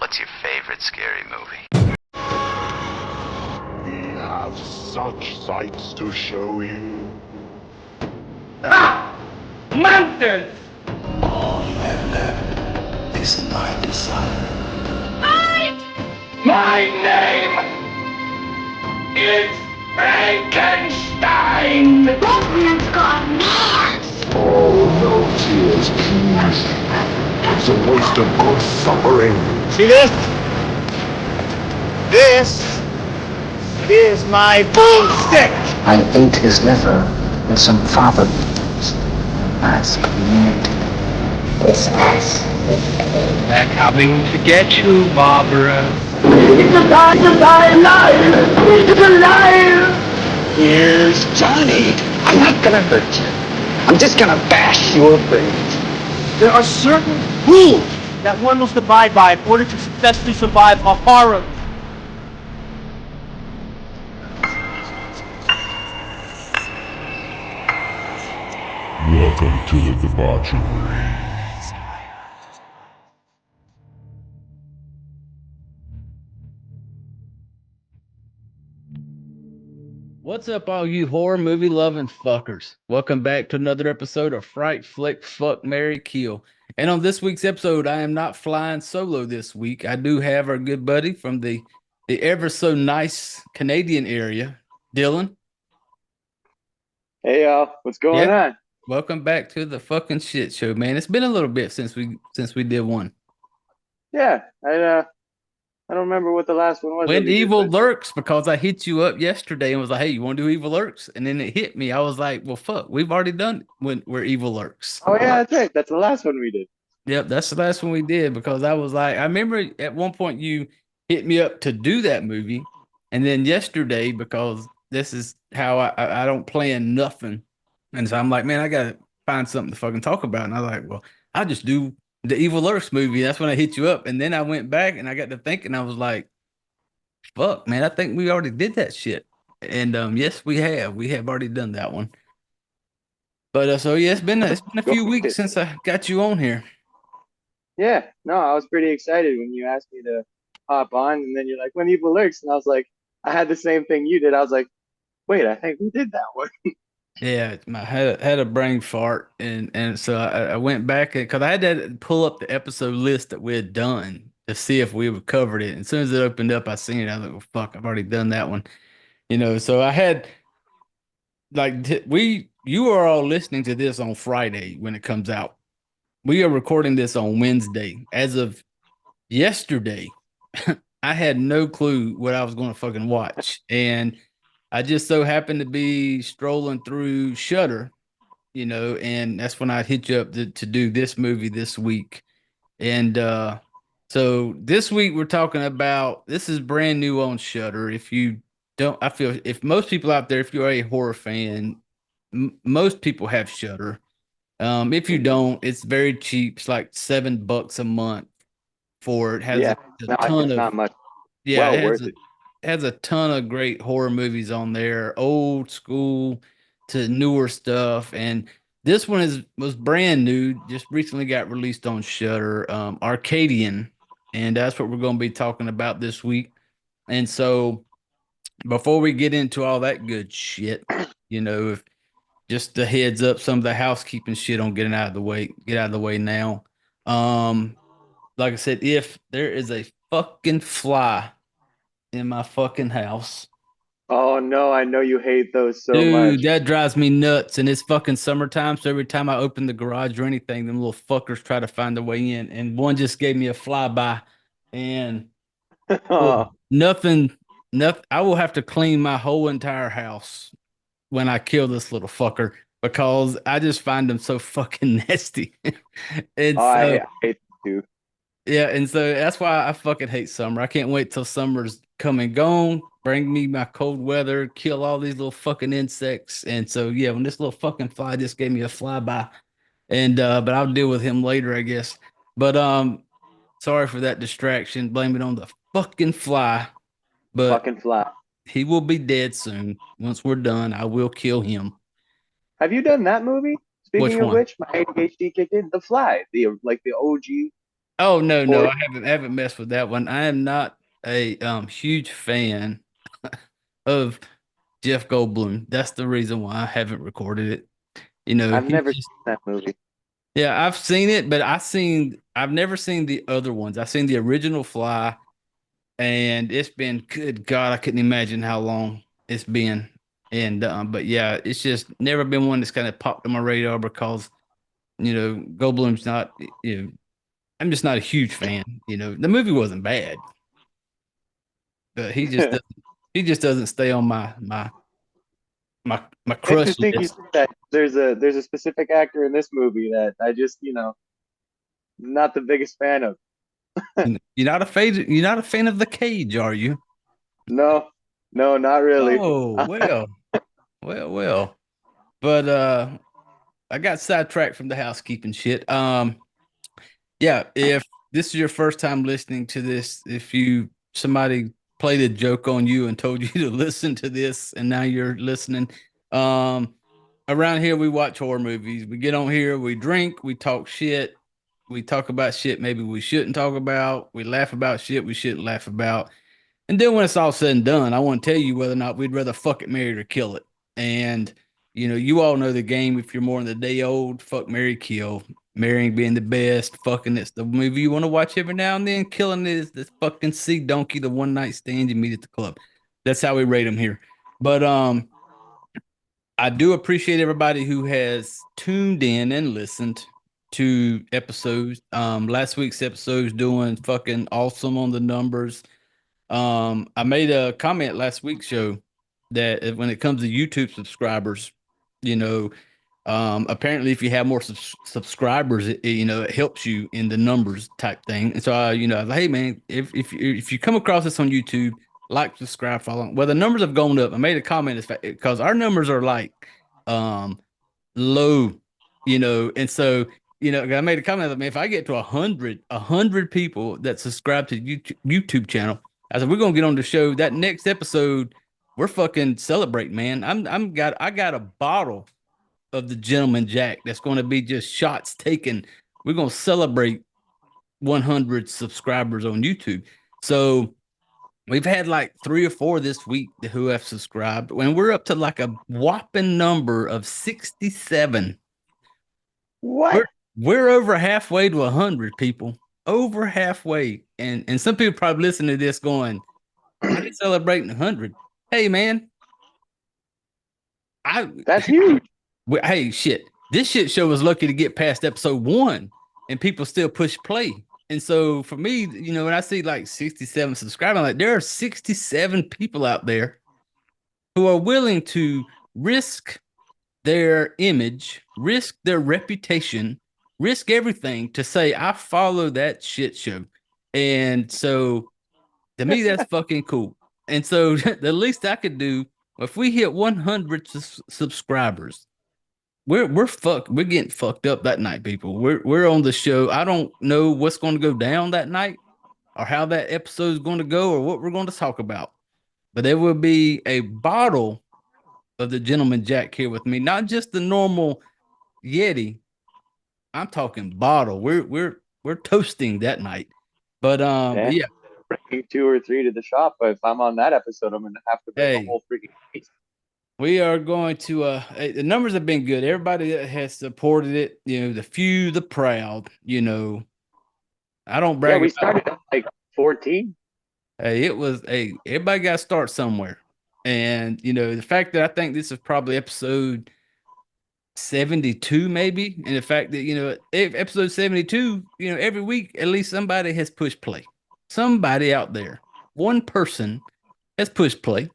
What's your favorite scary movie? We have such sights to show you. Mountains! All you have left is my desire. My name is Frankenstein! Batman's gone mad! Oh, no tears, please. It's a waste of good suffering. See this? This is my boomstick! I ate his liver with some fava beans. That's community. This is They're coming to get you, Barbara. It's alive! It's alive! Here's Johnny. I'm not gonna hurt you. I'm just gonna bash your brains. There are certain rules that one must abide by in order to successfully survive a horror. Welcome to the debauchery. What's up, all you horror movie loving fuckers? Welcome back to another episode of Fright, Flick, Fuck, Marry, Kill. And on this week's episode, I am not flying solo this week. I do have our good buddy from the ever so nice Canadian area, Dylan. Hey y'all, what's going on? Welcome back to the fucking shit show, man. It's been a little bit since we did one. Yeah, I don't remember what the last one was. When Evil Lurks, because I hit you up yesterday and was like, hey, you want to do Evil Lurks? And then it hit me. I was like, well, fuck, we've already done it when we're Evil Lurks. Oh yeah, that's right. That's the last one we did. Yep, that's the last one we did because I was like, I remember at one point you hit me up to do that movie. And then yesterday, because this is how I don't plan nothing. And so I'm like, man, I got to find something to fucking talk about. And I was like, well, I'll just do the Evil Lurks movie. That's when I hit you up. And then I went back and I got to thinking, I was like, fuck, man, I think we already did that shit. And yes, we have. We have already done that one. But so yeah, it's been a few weeks since I got you on here. Yeah, no, I was pretty excited when you asked me to hop on, and then you're like, "When Evil Lurks," and I was like, I had the same thing you did. I was like, wait, I think we did that one. Yeah, I had a brain fart, and so I went back because I had to pull up the episode list that we had done to see if we had covered it. And as soon as it opened up, I seen it. I was like, well, fuck, I've already done that one. So I had you are all listening to this on Friday when it comes out. We are recording this on Wednesday. As of yesterday, I had no clue what I was going to fucking watch, and I just so happened to be strolling through Shudder, and that's when I hit you up to do this movie this week. And so this week we're talking about, this is brand new on Shudder. If you don't, I feel if most people out there, if you're a horror fan, most people have Shudder. If you don't, it's very cheap. It's like $7 a month for it. Has a ton of not much. yeah, Well worth it. has a ton of great horror movies on there, old school to newer stuff. And this one was brand new, just recently got released on Shudder, Arcadian, and that's what we're going to be talking about this week. And so before we get into all that good shit, if just the heads up, some of the housekeeping shit on get out of the way now. Like I said, if there is a fucking fly in my fucking house. Oh no, I know you hate those so much. Dude, that drives me nuts. And it's fucking summertime, so every time I open the garage or anything, them little fuckers try to find their way in. And one just gave me a flyby, and Oh, nothing. I will have to clean my whole entire house when I kill this little fucker because I just find them so fucking nasty. And I hate you. yeah, and so that's why I fucking hate summer. I can't wait till summer's come and gone. Bring me my cold weather, kill all these little fucking insects. And so yeah, when this little fucking fly just gave me a flyby, and but I'll deal with him later, I guess. But sorry for that distraction. Blame it on the fucking fly. But Fucking fly. he will be dead soon. Once we're done, I will kill him. Have you done that movie? Speaking Which of one? which, my ADHD kicked in. The Fly, the OG Oh no, Or I haven't messed with that one. I am not a huge fan of Jeff Goldblum. That's the reason why I haven't recorded it. I've He's never seen just that movie. yeah, I've seen it, but I've never seen the other ones. I've seen the original Fly, and it's been good God, I couldn't imagine how long it's been. And but yeah, it's just never been one that's kind of popped on my radar because Goldblum's not I'm just not a huge fan. The movie wasn't bad, but he just doesn't stay on my crush Interesting you list. said that. There's a specific actor in this movie that I just not the biggest fan of. You're not a fan of The Cage, are you? No, no, not really. Oh, well. But I got sidetracked from the housekeeping shit. Yeah, if this is your first time listening to this, if somebody played a joke on you and told you to listen to this and now you're listening, um around here we watch horror movies. We get on here, we drink, we talk shit, we talk about shit maybe we shouldn't talk about, we laugh about shit we shouldn't laugh about. And then when it's all said and done, I want to tell you whether or not we'd rather fuck it, marry it, or kill it. And you all know the game. If you're more than the day old, fuck, marry, kill. Marrying being the best, fucking it's the movie you want to watch every now and then. Killing is this fucking sea donkey, the one night stand you meet at the club. That's how we rate them here. But I do appreciate everybody who has tuned in and listened to episodes. Last week's episode's doing fucking awesome on the numbers. I made a comment last week's show that when it comes to YouTube subscribers, you know, apparently if you have more subscribers, it helps you in the numbers type thing. And so I was like, hey man, if you come across this on YouTube, like, subscribe, follow. Well, the numbers have gone up. I made a comment because our numbers are like um low, and so I made a comment that, man, if I get to a hundred people that subscribe to YouTube channel, I said we're gonna get on the show. That next episode, we're fucking celebrating, man. I got a bottle of the Gentleman Jack that's going to be just shots taken. We're gonna celebrate 100 subscribers on YouTube. So we've had like 3 or 4 this week who have subscribed, and we're up to like a whopping number of 67. What? We're over halfway to 100 people. Over halfway. And some people probably listen to this going, why are they celebrating 100? Hey man, I That's huge. hey shit. This shit show was lucky to get past episode 1 and people still push play. And so for me, when I see like 67 subscribers, I'm like, there are 67 people out there who are willing to risk their image, risk their reputation, risk everything to say, I follow that shit show. And so to me, that's fucking cool. And so the least I could do, if we hit 100 subscribers, we're fucked. We're getting fucked up that night, people. We're on the show. I don't know what's going to go down that night or how that episode is going to go or what we're going to talk about. But there will be a bottle of the Gentleman Jack here with me, not just the normal Yeti. I'm talking bottle. We're toasting that night. But Yeah. yeah, Bring 2 or 3 to the shop, but if I'm on that episode, I'm gonna have to bring a hey, whole freaking case. we are going to the numbers have been good. Everybody that has supported it, the few, the proud, I don't Yeah, brag we about started at like 14. hey, everybody got to start somewhere. And the fact that I think this is probably episode 72 maybe, and the fact that episode 72, every week at least somebody has pushed play. Somebody out there, one person has pushed play,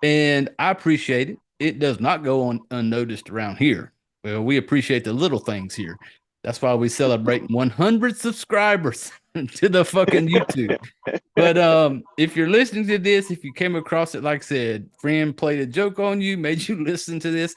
and I appreciate it. It does not go on unnoticed around here. Well, we appreciate the little things here. That's why we celebrate 100 subscribers to the fucking YouTube. But if you're listening to this, if you came across it, like I said, friend played a joke on you, made you listen to this.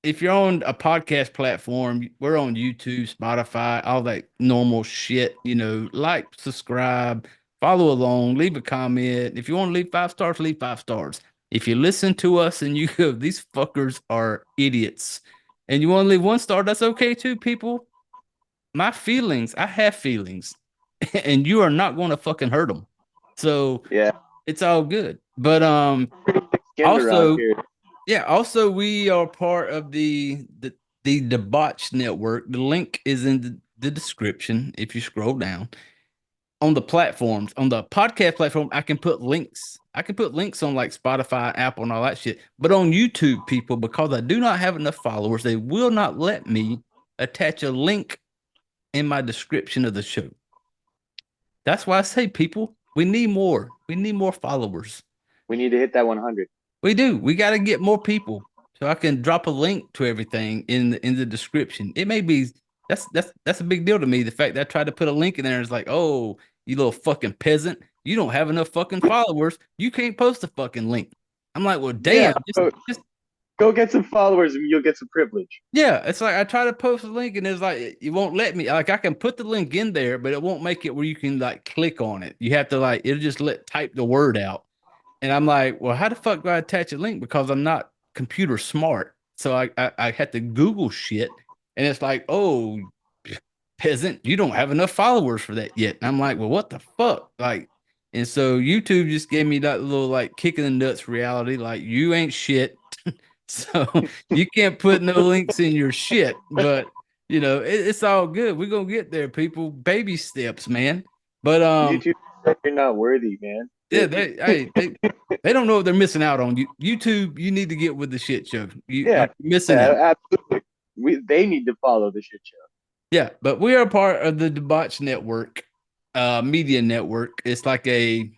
If you're on a podcast platform, we're on YouTube, Spotify, all that normal shit. Like, subscribe, follow along, leave a comment. If you want to leave 5 stars, leave 5 stars. If you listen to us and you go, these fuckers are idiots, and you want to leave 1 star, that's okay too, people. my feelings, I have feelings, and you are not going to fucking hurt them. So Yeah. it's all good. But Skinned around also, here. yeah, also we are part of the debauch network. The link is in the description if you scroll down. On the platforms, on the podcast platform, I can put links. I can put links on like Spotify, Apple, and all that shit. But on YouTube, people, because I do not have enough followers, they will not let me attach a link in my description of the show. That's why I say, people, we need more. We need more followers. We need to hit that 100. We do. We got to get more people so I can drop a link to everything in the description. It may be that's a big deal to me. The fact that I tried to put a link in there is like, oh, you little fucking peasant, you don't have enough fucking followers. You can't post a fucking link. I'm like, well, damn, Yeah, just go get some followers and you'll get some privilege. yeah. It's like I try to post a link and it's like it won't let me. Like I can put the link in there, but it won't make it where you can like click on it. You have to like it'll just type the word out. And I'm like, well, how the fuck do I attach a link? Because I'm not computer smart. So I had to Google shit. And it's like, oh, peasant, you don't have enough followers for that yet. And I'm like, well, what the fuck? Like, and so YouTube just gave me that little like kick in the nuts reality. Like, you ain't shit. So you can't put no links in your shit. But, it's all good. We're going to get there, people. Baby steps, man. But, YouTube said you're not worthy, man. yeah, they don't know what they're missing out on. YouTube, you need to get with the shit show. You're missing out. Absolutely. They need to follow the shit show. Yeah, but we are part of the Debauch Network, media network. It's like a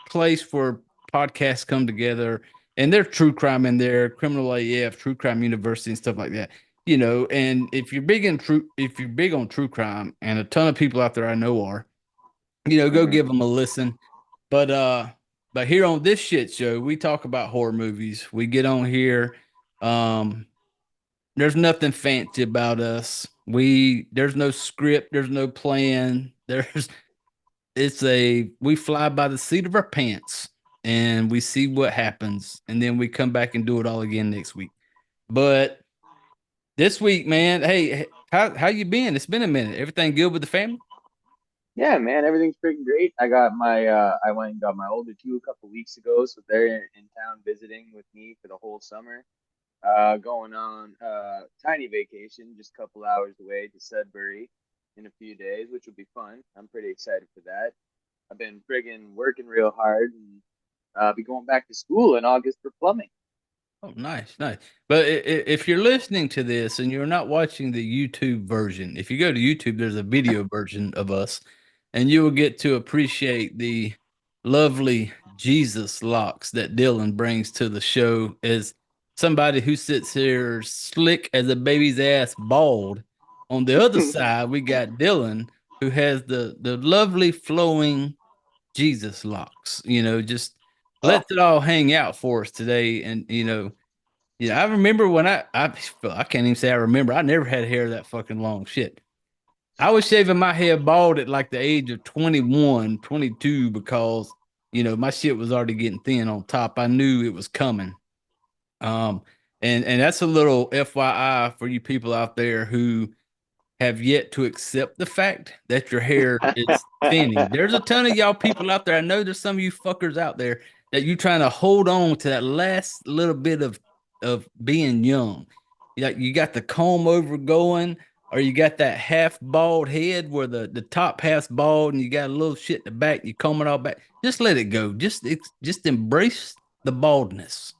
place where podcasts come together, and there's true crime in there, criminal AF, True Crime University, and stuff like that. And if you're big on true crime, and a ton of people out there I know are, go give them a listen. But here on this shit show, we talk about horror movies. We get on here. There's nothing fancy about us. There's no script, there's no plan. We fly by the seat of our pants and we see what happens, and then we come back and do it all again next week. But this week, man, hey, how you been? It's been a minute. Everything good with the family? Yeah, man, everything's freaking great. I went and got my older two a couple weeks ago, so they're in town visiting with me for the whole summer. Going on tiny vacation, just a couple hours away to Sudbury in a few days, which will be fun. I'm pretty excited for that. I've been friggin' working real hard, and be going back to school in August for plumbing. Oh, nice. But if you're listening to this and you're not watching the YouTube version, if you go to YouTube, there's a video version of us, and you will get to appreciate the lovely Jesus locks that Dylan brings to the show as somebody who sits here slick as a baby's ass bald. On the other side, we got Dylan, who has the lovely flowing Jesus locks, just lets it all hang out for us today. And, I remember when I can't even say I remember. I never had hair that fucking long. Shit. I was shaving my head bald at like the age of 21, 22 because, my shit was already getting thin on top. I knew it was coming. And that's a little FYI for you people out there who have yet to accept the fact that your hair is thinning. There's a ton of y'all people out there. I know there's some of you fuckers out there that you trying to hold on to that last little bit of being young. You got the comb over going, or you got that half bald head where the top half's bald and you got a little shit in the back, you comb it all back. Just let it go. Just embrace the baldness.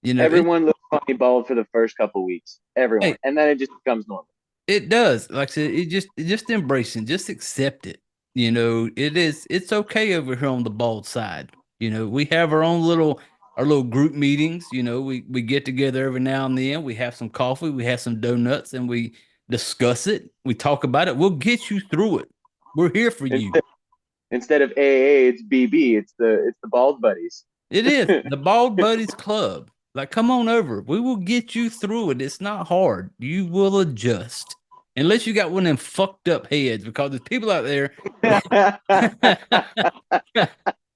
Everyone looks funny bald for the first couple weeks. Everyone. Hey, and then it just becomes normal. It does. Like I said, just embracing, just accept it. It's okay over here on the bald side. We have our little group meetings. We get together every now and then. We have some coffee, we have some donuts, and we discuss it. We talk about it. We'll get you through it. We're here for you. Instead of AA, it's BB. It's the Bald Buddies. It is the Bald Buddies Club. Like, come on over. We will get you through it. It's not hard. You will adjust. Unless you got one of them fucked up heads, because there's people out there.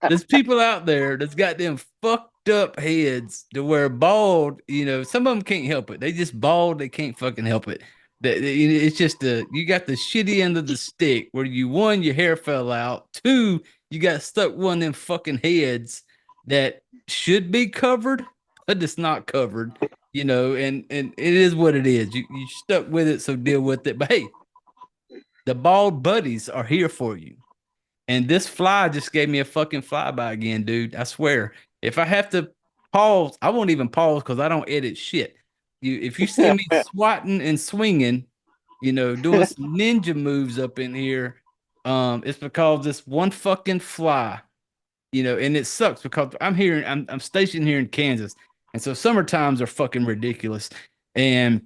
There's people out there that's got them fucked up heads to where bald, some of them can't help it. They just bald. They can't fucking help it. It's just you got the shitty end of the stick where you, one, your hair fell out. Two, you got stuck one of them fucking heads that should be covered, but it's not covered, and it is what it is. You stuck with it, so deal with it. But hey, the bald buddies are here for you. And this fly just gave me a fucking flyby again, dude. I swear. If I have to pause, I won't even pause because I don't edit shit. If you see me swatting and swinging, doing some ninja moves up in here, it's because this one fucking fly, and it sucks because I'm stationed here in Kansas, and so summer times are fucking ridiculous, and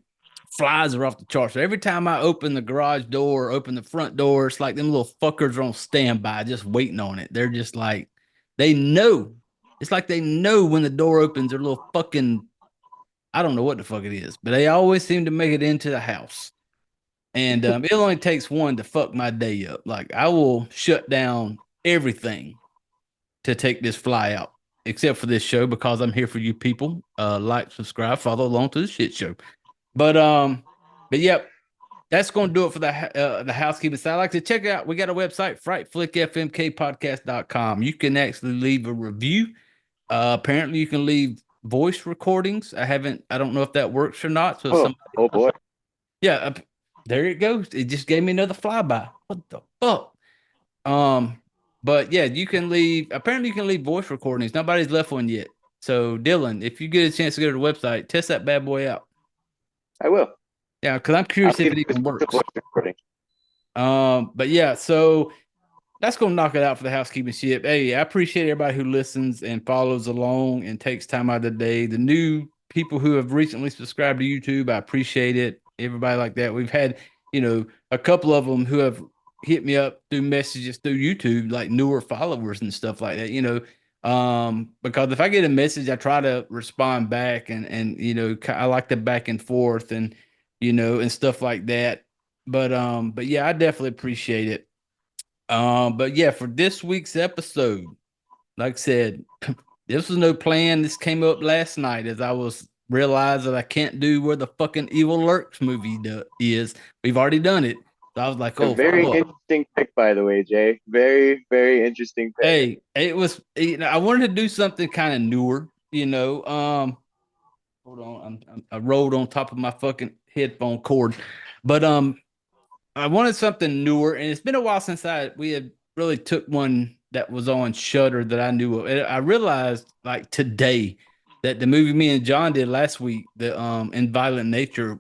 flies are off the charts. So every time I open the garage door, open the front door, it's like them little fuckers are on standby, just waiting on it. They're just like, they know. It's like they know when the door opens, they're little fucking, I don't know what the fuck it is, but they always seem to make it into the house. And it only takes one to fuck my day up. Like, I will shut down everything to take this fly out, except for this show, because I'm here for you people. Like, subscribe, follow along to the shit show. But yep, that's going to do it for the housekeeping side. I'd like to check it out. We got a website, frightflickfmkpodcast.com. You can actually leave a review. Apparently you can leave voice recordings. I don't know if that works or not. So oh boy. Yeah, there it goes. It just gave me another flyby. What the fuck? But yeah, apparently you can leave voice recordings. Nobody's left one yet. So Dylan, if you get a chance to go to the website, test that bad boy out. I will. Yeah, because I'm curious if it even works. But yeah, so that's gonna knock it out for the housekeeping shit. Hey, I appreciate everybody who listens and follows along and takes time out of the day. The new people who have recently subscribed to YouTube, I appreciate it. Everybody like that. We've had, a couple of them who have hit me up through messages through YouTube, like newer followers and stuff like that, because if I get a message, I try to respond back and I like the back and forth and and stuff like that. But yeah, I definitely appreciate it. But yeah, for this week's episode, like I said, this was no plan. This came up last night as I was realized that I can't do where the fucking Evil Lurks movie is. We've already done it. So I was like, oh, very interesting pick, by the way, Jay. Very, very interesting pick. Hey, it was, I wanted to do something kind of newer, hold on. I rolled on top of my fucking headphone cord, but, I wanted something newer, and it's been a while since we had really took one that was on Shudder that I knew of. And I realized like today that the movie me and John did last week, the In Violent Nature,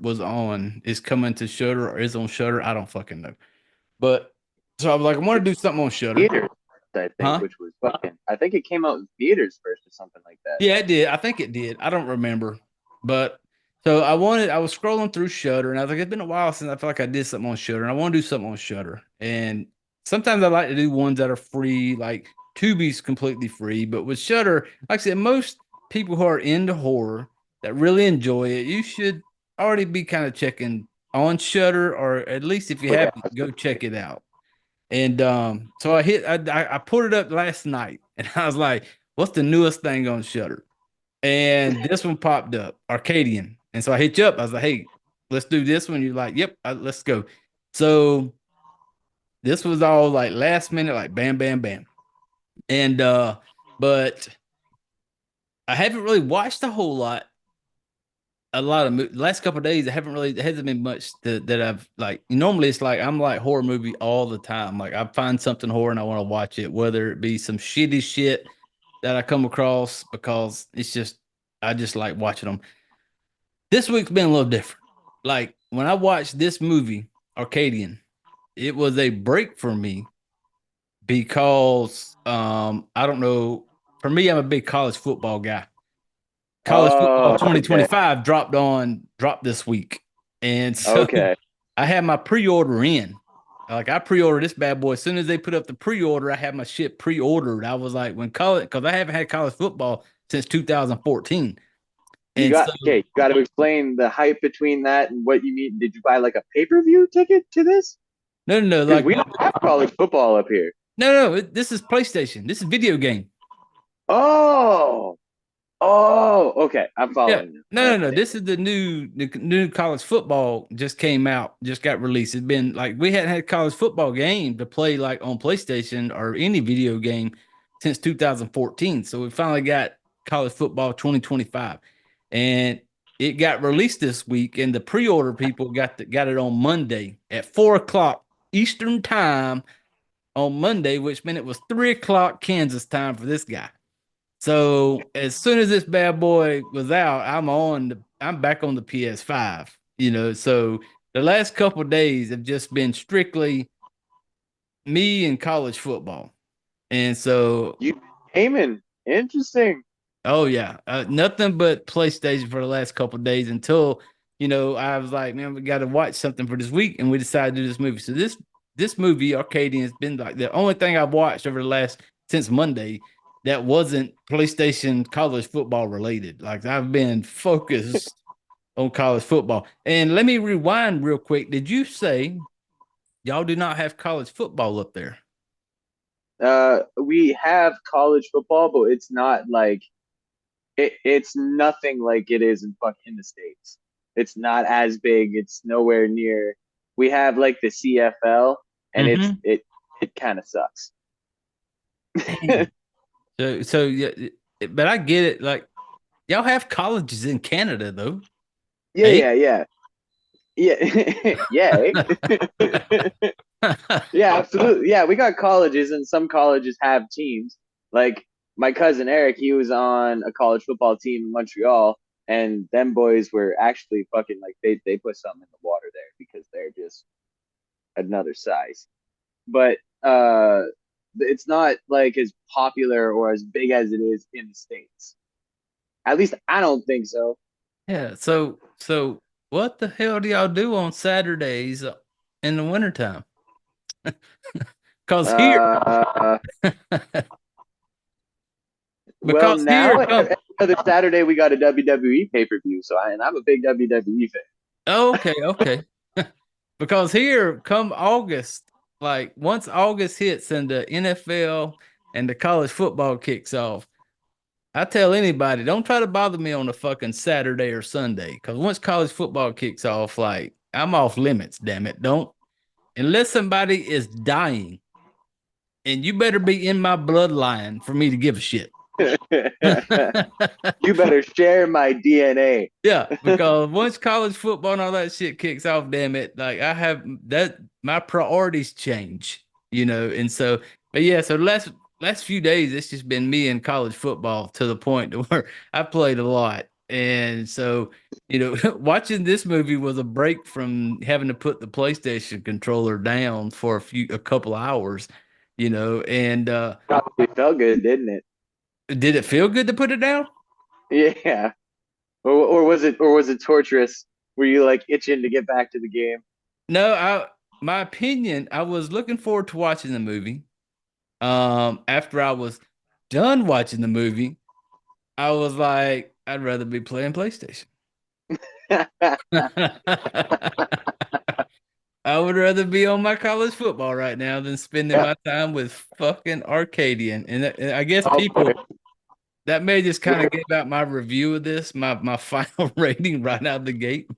is coming to Shudder or is on Shudder. I don't fucking know. But so I was like, I want to do something on Shudder. Theaters, I think, which was fucking. I think it came out in theaters first or something like that. Yeah, it did. I think it did. I don't remember, but. So I was scrolling through Shudder, and I was like, it's been a while since I feel like I did something on Shudder, and I want to do something on Shudder. And sometimes I like to do ones that are free, like Tubi's completely free. But with Shudder, like I said, most people who are into horror that really enjoy it, you should already be kind of checking on Shudder, or at least if you haven't, go check it out. And so I put it up last night, and I was like, what's the newest thing on Shudder? And this one popped up, Arcadian. And so I hit you up. I was like, hey, let's do this one. You're like, yep, let's go. So this was all like last minute, like bam, bam, bam. And, but I haven't really watched a whole lot. Last couple of days, it hasn't been much that I've like, normally it's like, I'm like horror movie all the time. Like I find something horror and I want to watch it, whether it be some shitty shit that I come across because I just like watching them. This week's been a little different. Like when I watched this movie, Arcadian, it was a break for me because I don't know. For me, I'm a big college football guy. College football 2025 dropped this week, and so I had my pre-order in. Like I pre-ordered this bad boy as soon as they put up the pre-order. I had my shit pre-ordered. I was like, because I haven't had college football since 2014. You got to explain the hype between that and what you mean. Did you buy like a pay-per-view ticket to this? No. Like we don't have college football up here. No. This is PlayStation. This is video game. Oh, Oh, okay. I'm Yeah. following you. No. This is the new college football just came out, just got released. It's been like we hadn't had a college football game to play like on PlayStation or any video game since 2014. So we finally got college football 2025. And it got released this week, and the pre-order people got it on Monday at 4 o'clock Eastern time on Monday, which meant it was 3 o'clock Kansas time for this guy. So as soon as this bad boy was out, I'm back on the PS5. So the last couple of days have just been strictly me and college football. And so, You Heyman. Interesting. oh yeah, nothing but PlayStation for the last couple of days until I was like, man, we got to watch something for this week, and we decided to do this movie. So this movie, Arcadian, has been like the only thing I've watched over the last since Monday that wasn't PlayStation college football related. Like I've been focused on college football. And let me rewind real quick. Did you say y'all do not have college football up there? We have college football, but it's not like it's nothing like it is in the States. It's not as big. It's nowhere near. We have like the CFL, and Mm-hmm. it kind of sucks. So yeah, but I get it. Like y'all have colleges in Canada though. Yeah, Hey. yeah, yeah. Yeah, yeah, yeah, absolutely. Yeah, we got colleges, and some colleges have teams. Like my cousin Eric, he was on a college football team in Montreal, and them boys were actually fucking like they put something in the water there because they're just another size. But it's not like as popular or as big as it is in the States. At least I don't think so. Yeah. So what the hell do y'all do on Saturdays in the wintertime? Because here, Uh, well, because here now come. every other Saturday we got a WWE pay per view, and I'm a big WWE fan. Oh, okay. Because here come August, like once August hits and the NFL and the college football kicks off, I tell anybody, don't try to bother me on a fucking Saturday or Sunday. Because once college football kicks off, like I'm off limits, damn it. Don't unless somebody is dying, and you better be in my bloodline for me to give a shit. You better share my DNA. Yeah, because once college football and all that shit kicks off, damn it, like I have that my priorities change. And so, but yeah, so last few days it's just been me and college football to the point to where I played a lot. And so, watching this movie was a break from having to put the PlayStation controller down for a couple hours, and Probably felt good, didn't it? did it feel good to put it down? Yeah. Or was it torturous? Were you like itching to get back to the game? No, my opinion, I was looking forward to watching the movie. After I was done watching the movie, I was like, I'd rather be playing PlayStation. I would rather be on my college football right now than spending Yeah. my time with fucking Arcadian. And I guess Oh, people that may just kind of give out my review of this, my final rating right out of the gate.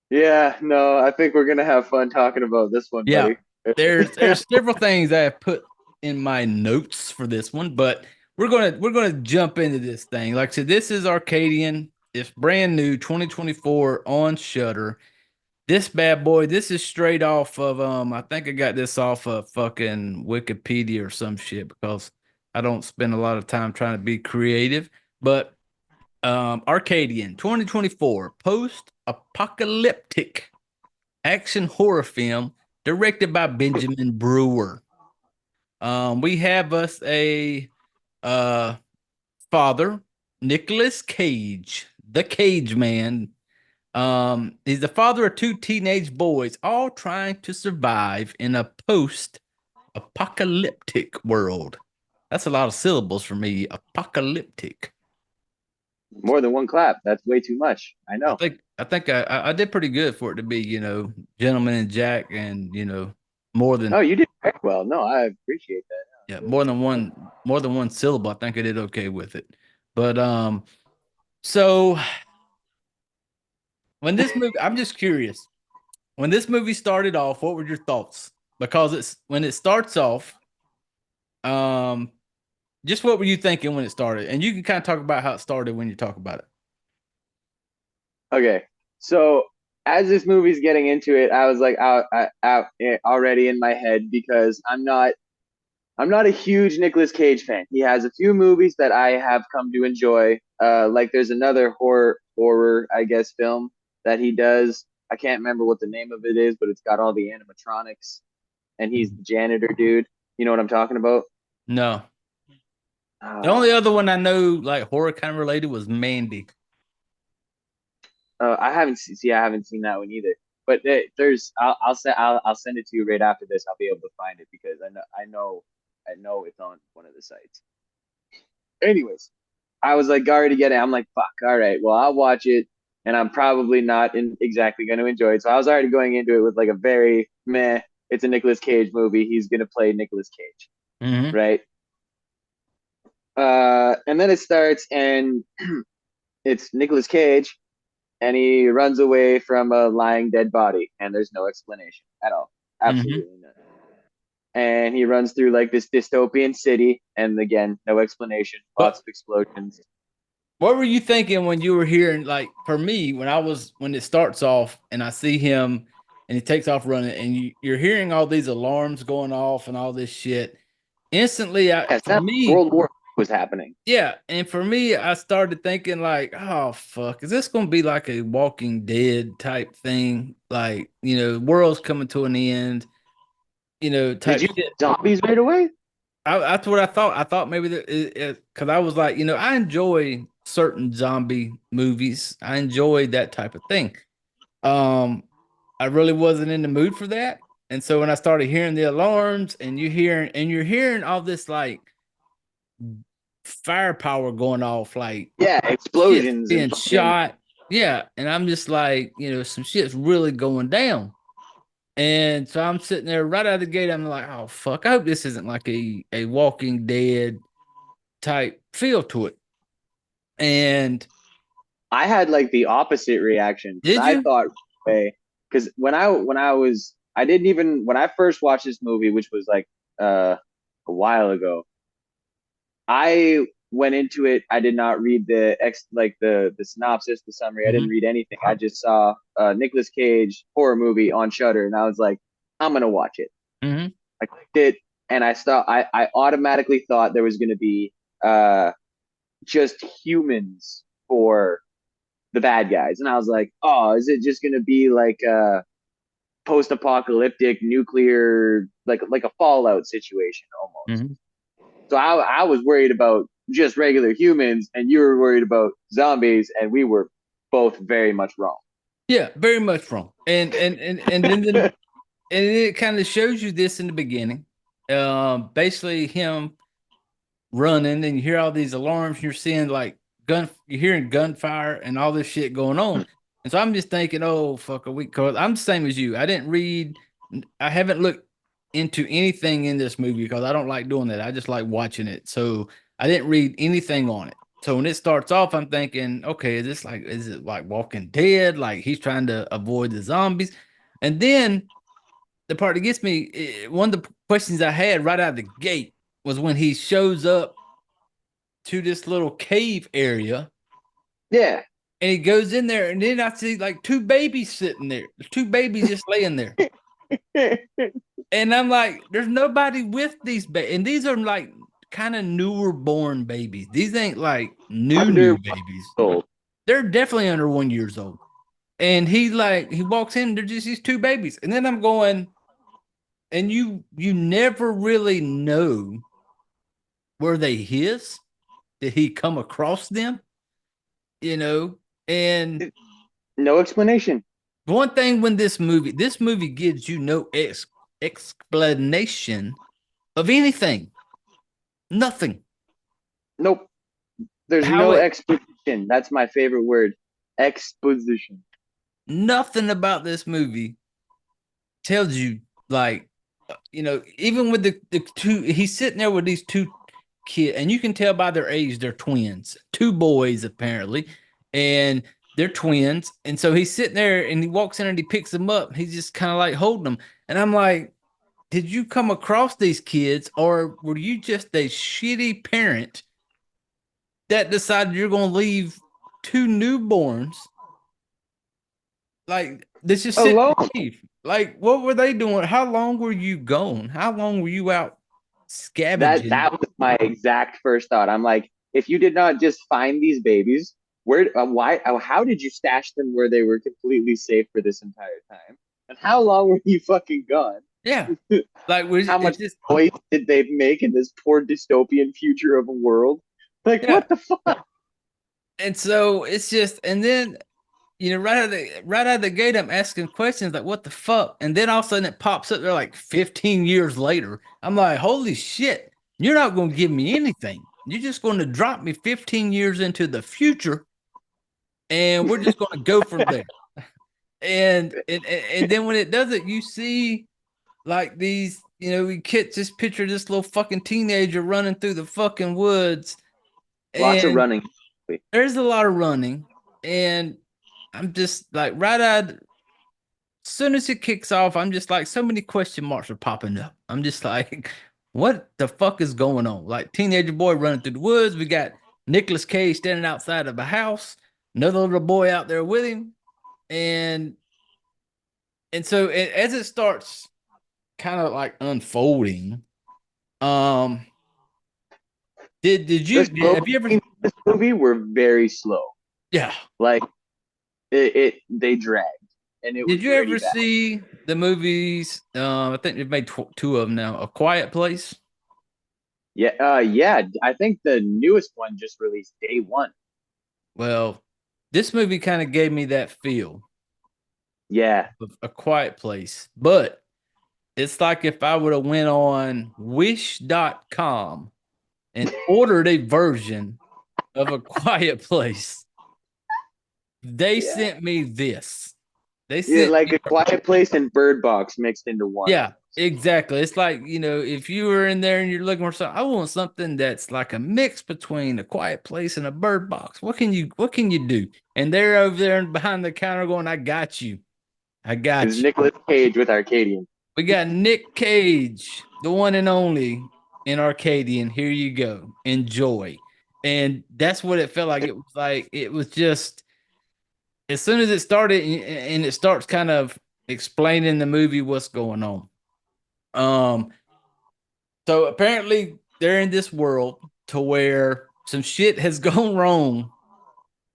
yeah, no, I think we're gonna have fun talking about this one, Yeah, buddy. there's several things I have put in my notes for this one, but we're gonna jump into this thing. Like I said, this is Arcadian. It's brand new, 2024 on Shutter. This bad boy, this is straight off of I think I got this off of fucking Wikipedia or some shit because I don't spend a lot of time trying to be creative. But Arcadian 2024 post-apocalyptic action horror film directed by Benjamin Brewer. We have us a uh father, Nicolas Cage, the Cage Man. He's the father of two teenage boys, all trying to survive in a post-apocalyptic world. That's a lot of syllables for me. Apocalyptic. More than one clap. That's way too much. I I know. think I think I did pretty good for it to be, Gentleman and Jack, and more than No, you did very well. No, I appreciate that. yeah, more than one syllable. I think I did okay with it. But so when this movie, I'm just curious. When this movie started off, what were your thoughts? Because it's when it starts off, um, just what were you thinking when it started? And you can kind of talk about how it started when you talk about it. Okay, so as this movie's getting into it, I was like out already in my head because I'm not a huge Nicolas Cage fan. He has a few movies that I have come to enjoy. Like there's another horror I guess film that he does. I can't remember what the name of it is, but it's got all the animatronics, and he's the janitor dude. You know what I'm talking about? No. The Uh, only other one I know, like horror kind of related, was Mandy. I haven't I haven't seen that one either. But there's I'll send it to you right after this. I'll be able to find it because I know it's on one of the sites. Anyways, I was like already getting. I'm like, fuck. All right, well, I'll watch it, and I'm probably not exactly going to enjoy it. So I was already going into it with like a very meh. It's a Nicolas Cage movie. He's going to play Nicolas Cage, Mm-hmm. right? And then it starts, and it's Nicolas Cage, and he runs away from a lying dead body, and there's no explanation at all. Mm-hmm. Absolutely none. And he runs through like this dystopian city, and again, no explanation. But Lots of explosions. what were you thinking when you were hearing, like, for me, when it starts off and I see him and he takes off running and you're hearing all these alarms going off and all this shit, instantly, Yeah, for me, World War was happening. yeah, and for me, I started thinking like, oh fuck, is this gonna be like a Walking Dead type thing? Like, world's coming to an end, Did type you shit. zombies right away? That's what I thought. I thought maybe that because I was like, I enjoy certain zombie movies. I enjoy that type of thing. Um, I really wasn't in the mood for that, and so when I started hearing the alarms and you're hearing all this like firepower going off, like Yeah, shit's explosions and being fucking. shot. Yeah, and I'm just like, some shit's really going down. And so I'm sitting there right out of the gate. I'm like, oh fuck! I hope this isn't like a Walking Dead type feel to it. And I had like the opposite reaction because did I you? thought, hey, because I didn't even when I first watched this movie, which was like a while ago. I went into it. I did not read the synopsis, the summary. I didn't Mm-hmm. read anything. I just saw Nicolas Cage horror movie on Shutter, and I was like, I'm gonna watch it. Mm-hmm. I clicked it, and I automatically thought there was gonna be just humans for the bad guys, and I was like, oh, is it just gonna be like a post-apocalyptic nuclear like a Fallout situation almost? Mm-hmm. So I was worried about just regular humans, and you were worried about zombies, and we were both very much wrong. Yeah, very much wrong. And then it kind of shows you this in the beginning. Basically him running, and you hear all these alarms. You're seeing like you're hearing gunfire and all this shit going on. And so I'm just thinking, oh fuck, cause I'm the same as you. I haven't looked into anything in this movie because I don't like doing that. I just like watching it. So I didn't read anything on it. So when it starts off, I'm thinking, okay, is it like Walking Dead? Like he's trying to avoid the zombies. And then the part that gets me, one of the questions I had right out of the gate was when he shows up to this little cave area Yeah. and he goes in there, and then I see like two babies sitting there, two babies just laying there. And I'm like, there's nobody with these babies. And these are like kind of newer born babies. These ain't like new Under babies. old. They're definitely under 1 years old. And he walks in, they're just these two babies. And then I'm going, and you never really know, were they his? Did he come across them? And No explanation. one thing when this movie gives you no explanation of anything. Nothing. Nope. There's How no it exposition. That's my favorite word. Exposition. Nothing about this movie tells you, like, even with the two, he's sitting there with these two kid, and you can tell by their age they're twins, two boys apparently, and they're twins. And so he's sitting there and he walks in and he picks them up. He's just kind of like holding them. And I'm like, did you come across these kids or were you just a shitty parent that decided you're going to leave two newborns? Like, this just sit Alone. like, what were they doing? How long were you gone? How long were you out scavenging? That was my exact first thought. I'm like, if you did not just find these babies, where, why, how did you stash them where they were completely safe for this entire time? And how long were you fucking gone? Yeah. Like, How much noise did they make in this poor dystopian future of a world? Like, Yeah. what the fuck? And so it's just, and then, you know, right out of the gate, I'm asking questions like, what the fuck? And then all of a sudden it pops up there like 15 years later. I'm like, holy shit, you're not going to give me anything. You're just going to drop me 15 years into the future and we're just going to go from there. And then when it does it, you see like these, you know, we get this picture of this little fucking teenager running through the fucking woods. Lots of running. There's a lot of running. And I'm just like, right out, as soon as it kicks off, I'm just like, so many question marks are popping up. I'm just like, what the fuck is going on? Like, teenager boy running through the woods. We got Nicolas Cage standing outside of a house, another little boy out there with him. And so as it starts kind of like unfolding, did you have you ever this movie were very slow. Yeah. Like they dragged. And it did was you ever really bad. see the movies? I think they've made two of them now. A Quiet Place. Yeah, yeah. I think the newest one just released day one. Well, this movie kind of gave me that feel. Yeah. Of A Quiet Place. But it's like if I would have went on wish.com and ordered a version of A Quiet Place. They sent me this. They sent like me, A Quiet Place and Bird Box mixed into one. yeah, exactly. It's like, you know, if you were in there and you're looking for something, I want something that's like a mix between A Quiet Place and a Bird Box. What can you do? And they're over there and behind the counter going, I got you. I got It's you. Nicolas Cage with Arcadian. We got Nick Cage, the one and only in Arcadian. Here you go. Enjoy. And that's what it felt like. It was like, it was just, as soon as it started and it starts kind of explaining the movie what's going on. So apparently they're in this world to where some shit has gone wrong,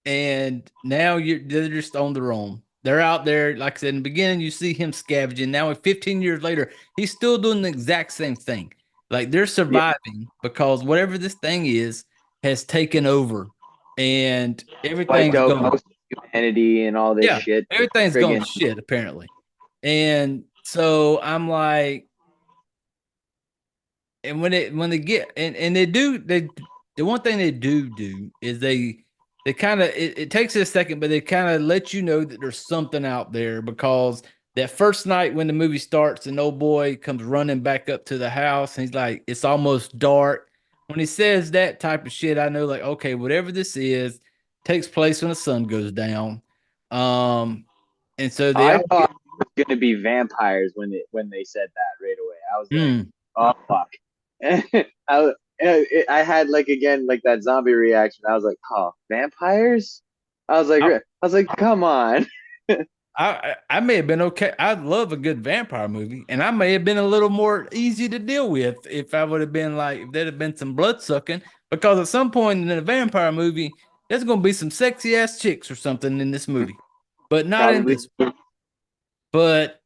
and now they're just on their own. They're out there, like I said in the beginning, you see him scavenging. Now, 15 years later, he's still doing the exact same thing. Like, they're surviving because whatever this thing is has taken over, and everything's Wiped out gone. most of humanity and all this shit. Everything's going shit, apparently. And so I'm like, and when they get and they do, the one thing they do is they kind of, it takes a second, but they kind of let you know that there's something out there, because that first night when the movie starts, an old boy comes running back up to the house and he's like, it's almost dark. When he says that type of shit, I know, like, okay, whatever this is takes place when the sun goes down. And so they I thought it was gonna be vampires when they said that right away. I was like, oh fuck. I had like, again, like that zombie reaction. I was like, oh, vampires? I was like, come on. I may have been okay. I love a good vampire movie, and I may have been a little more easy to deal with if I would have been like, if there'd have been some blood sucking, because at some point in a vampire movie, there's gonna be some sexy ass chicks or something in this movie, but not Probably. in this. But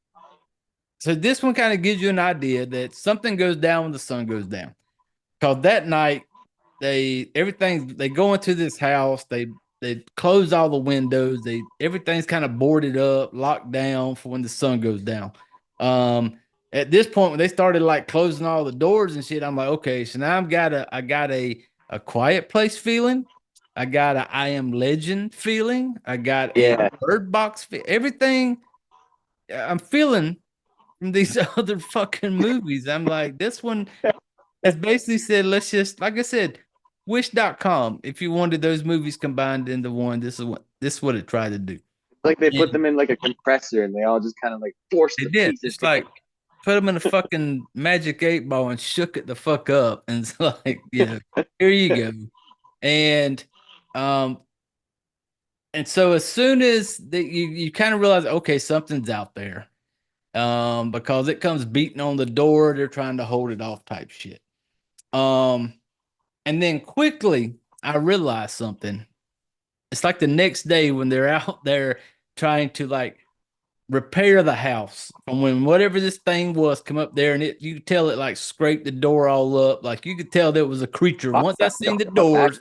so this one kind of gives you an idea that something goes down when the sun goes down. Because that night, they go into this house, they close all the windows, everything's kind of boarded up, locked down for when the sun goes down. At this point, when they started like closing all the doors and shit, I'm like, okay, so now I got a Quiet Place feeling. I got a I Am Legend feeling. I got a Bird Box everything I'm feeling from these other fucking movies. I'm like, this one It's basically said, let's just, like I said, wish.com. If you wanted those movies combined into one, this is what it tried to do. Like they put And them in like a compressor and they all just kind of like force it the did. pieces It's like together. put them in a fucking magic 8 ball and shook it the fuck up. And it's like, here you go. And um, and so as soon as you kind of realize, okay, something's out there. Because it comes beating on the door, they're trying to hold it off type shit. Um, and then quickly I realized something. It's like the next day when they're out there trying to like repair the house from when whatever this thing was come up there, and you could tell it like scraped the door all up. Like you could tell there was a creature. Once I seen the doors,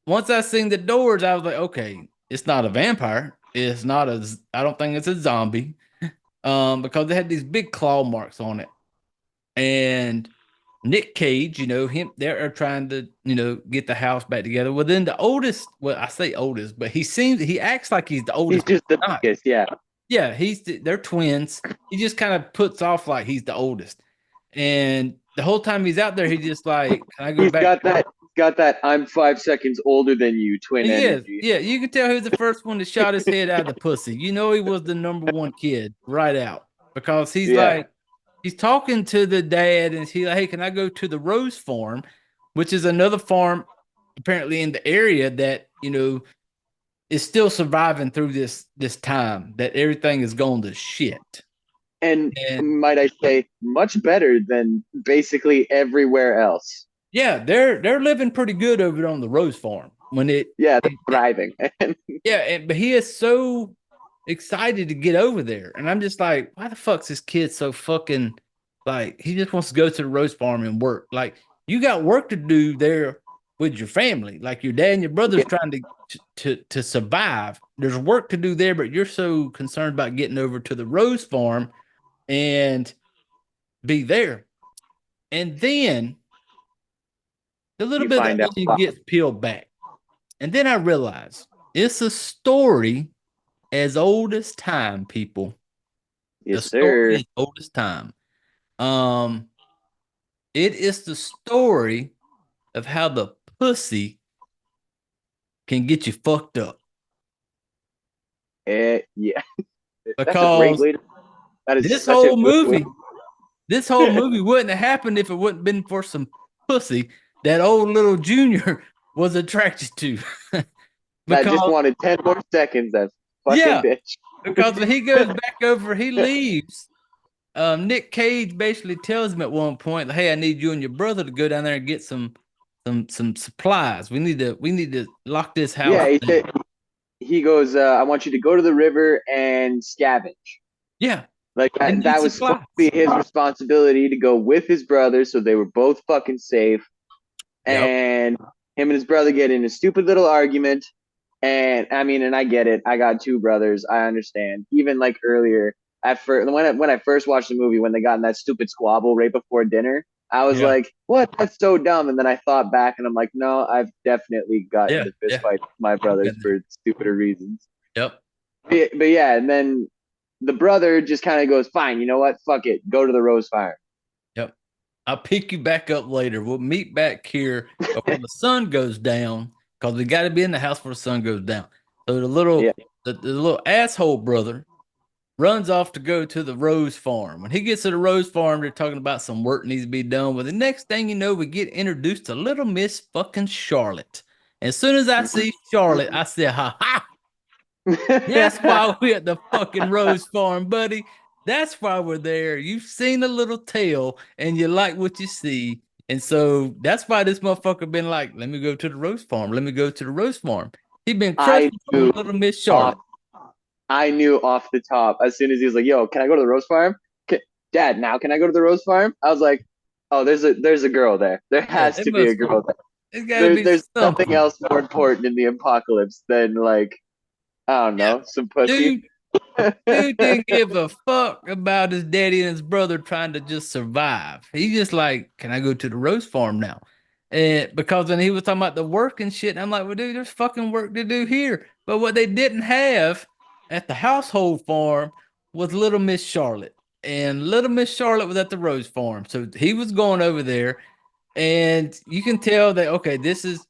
once I seen the doors, I was like, okay, it's not a vampire. It's not I don't think it's a zombie. Because they had these big claw marks on it. And Nick Cage, him, they're trying to, get the house back together. Well, then the oldest, well, I say oldest, but he acts like he's the He's oldest. just the Not. biggest, yeah. Yeah, they're twins. He just kind of puts off like he's the oldest. And the whole time he's out there, he just like, can I go He's back? got that I'm 5 seconds older than you twin He is. energy. Yeah, you can tell he was the first one to shot his head out of the pussy. He was the number one kid right out because he's like, he's talking to the dad and he's like, hey, can I go to the Rose Farm, which is another farm apparently in the area that, is still surviving through this time that everything is going to shit. And might I say, much better than basically everywhere else. Yeah, they're living pretty good over there on the Rose Farm. They're thriving. But he is so excited to get over there, and I'm just like, why the fuck's this kid so fucking like? He just wants to go to the Rose Farm and work. Like you got work to do there with your family. Like your dad and your brother's trying to survive. There's work to do there, but you're so concerned about getting over to the Rose Farm and be there. And then the little bit of onion gets peeled back. And then I realized it's a story as old as time, people. Yes, the story sir. as old as time. It is the story of how the pussy can get you fucked up. Yeah. Because that's a great way this whole movie wouldn't have happened if it wouldn't been for some pussy that old little Junior was attracted to. I just wanted 10 more seconds, that fucking bitch. Because when he goes back over, he leaves. Nick Cage basically tells him at one point, "Hey, I need you and your brother to go down there and get some supplies. We need to lock this house." Yeah, he goes, "I want you to go to the river and scavenge." Yeah, like that was supposed to be his responsibility to go with his brother, so they were both fucking safe. Yep. And him and his brother get in a stupid little argument. And I mean, and I get it. I got two brothers. I understand. Even like earlier, at first, when I first watched the movie, when they got in that stupid squabble right before dinner, I was like, "What? That's so dumb." And then I thought back, and I'm like, "No, I've definitely gotten into fist fight with my brothers for stupider reasons." Yep. But yeah, and then the brother just kind of goes, "Fine, you know what? Fuck it. Go to the Rose Farm." Yep. I'll pick you back up later. We'll meet back here before the sun goes down. Because we got to be in the house before the sun goes down. So the little asshole brother runs off to go to the Rose Farm. When he gets to the Rose Farm, they're talking about some work needs to be done. Well, the next thing you know, we get introduced to little Miss fucking Charlotte. And as soon as I see Charlotte, I say, ha ha. That's why we're at the fucking Rose Farm, buddy. That's why we're there. You've seen a little tale and you like what you see. And so that's why this motherfucker been like, let me go to the Rose Farm. Let me go to the Rose Farm. He been crushing little Miss Charlotte. I knew off the top as soon as he was like, "Yo, can I go to the Rose Farm? Dad, now can I go to the Rose Farm?" I was like, "Oh, there's a girl there. There has to be a girl there. There's nothing else more important in the apocalypse than like, I don't know, some pussy." Dude didn't give a fuck about his daddy and his brother trying to just survive. He just like, can I go to the Rose Farm now? And because when he was talking about the work and shit, I'm like, well, dude, there's fucking work to do here. But what they didn't have at the household farm was little Miss Charlotte. and little Miss Charlotte was at the Rose Farm. So he was going over there, and you can tell that, okay, this is,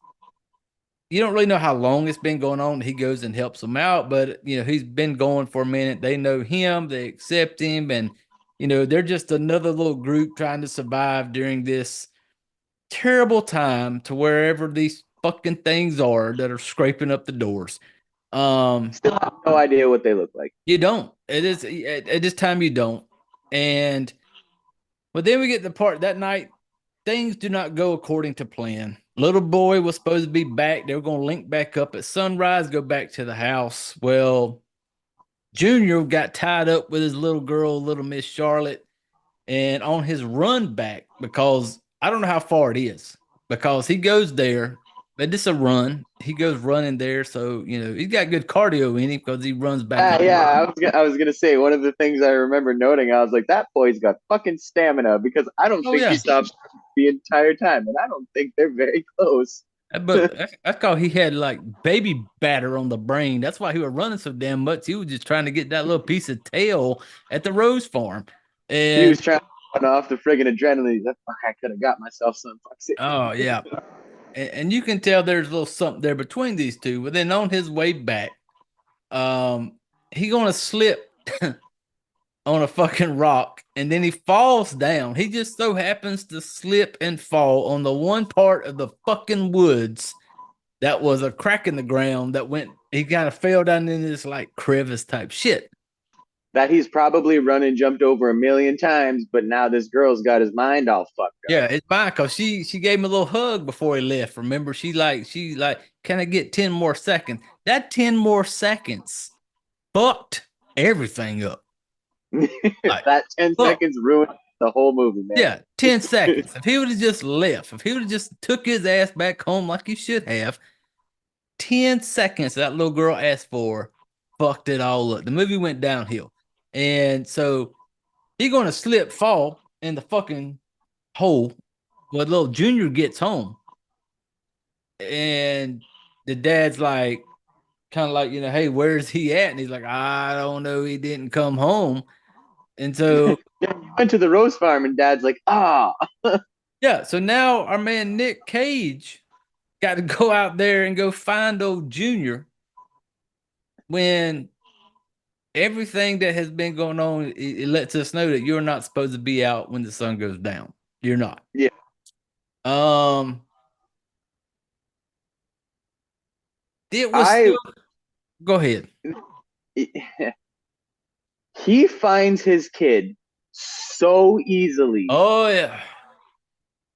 you don't really know how long it's been going on. He goes and helps them out, but he's been going for a minute. They know him, they accept him, and they're just another little group trying to survive during this terrible time to wherever these fucking things are that are scraping up the doors. Still have no idea what they look like. You don't. It is at this time you don't. And but then we get the part that night, things do not go according to plan. Little boy was supposed to be back. They were going to link back up at sunrise, go back to the house. Well, Junior got tied up with his little girl, little Miss Charlotte, and on his run back, because I don't know how far it is, because he goes there, but it's a run. He goes running there, so he's got good cardio in him because he runs back. I was gonna say one of the things I remember noting. I was like, that boy's got fucking stamina because I don't think he stops the entire time, and I don't think they're very close. But I thought he had like baby batter on the brain. That's why he was running so damn much. He was just trying to get that little piece of tail at the Rose Farm. And he was trying to run off the friggin' adrenaline. That fuck, I could have got myself some. Oh yeah, and you can tell there's a little something there between these two. But then on his way back, he gonna slip on a fucking rock, and then he falls down. He just so happens to slip and fall on the one part of the fucking woods that was a crack in the ground that went. He kind of fell down in this like crevice type shit that he's probably run and jumped over a million times, but now this girl's got his mind all fucked up. Yeah, it's fine because she gave him a little hug before he left. Remember, she like, can I get 10 more seconds? That 10 more seconds fucked everything up. Like, that 10 seconds ruined the whole movie, man. Yeah, 10 seconds. If he would have just left, if he would have just took his ass back home like he should have, 10 seconds that little girl asked for fucked it all up. The movie went downhill. And so he's going to slip, fall in the fucking hole when little Junior gets home. And the dad's like, kind of like, hey, where's he at? And he's like, I don't know. He didn't come home. And so he went to the Rose Farm, and Dad's like, yeah. So now our man Nick Cage got to go out there and go find old Junior when everything that has been going on, it lets us know that you're not supposed to be out when the sun goes down. You're not. Yeah. It was go ahead. He finds his kid so easily. Oh yeah.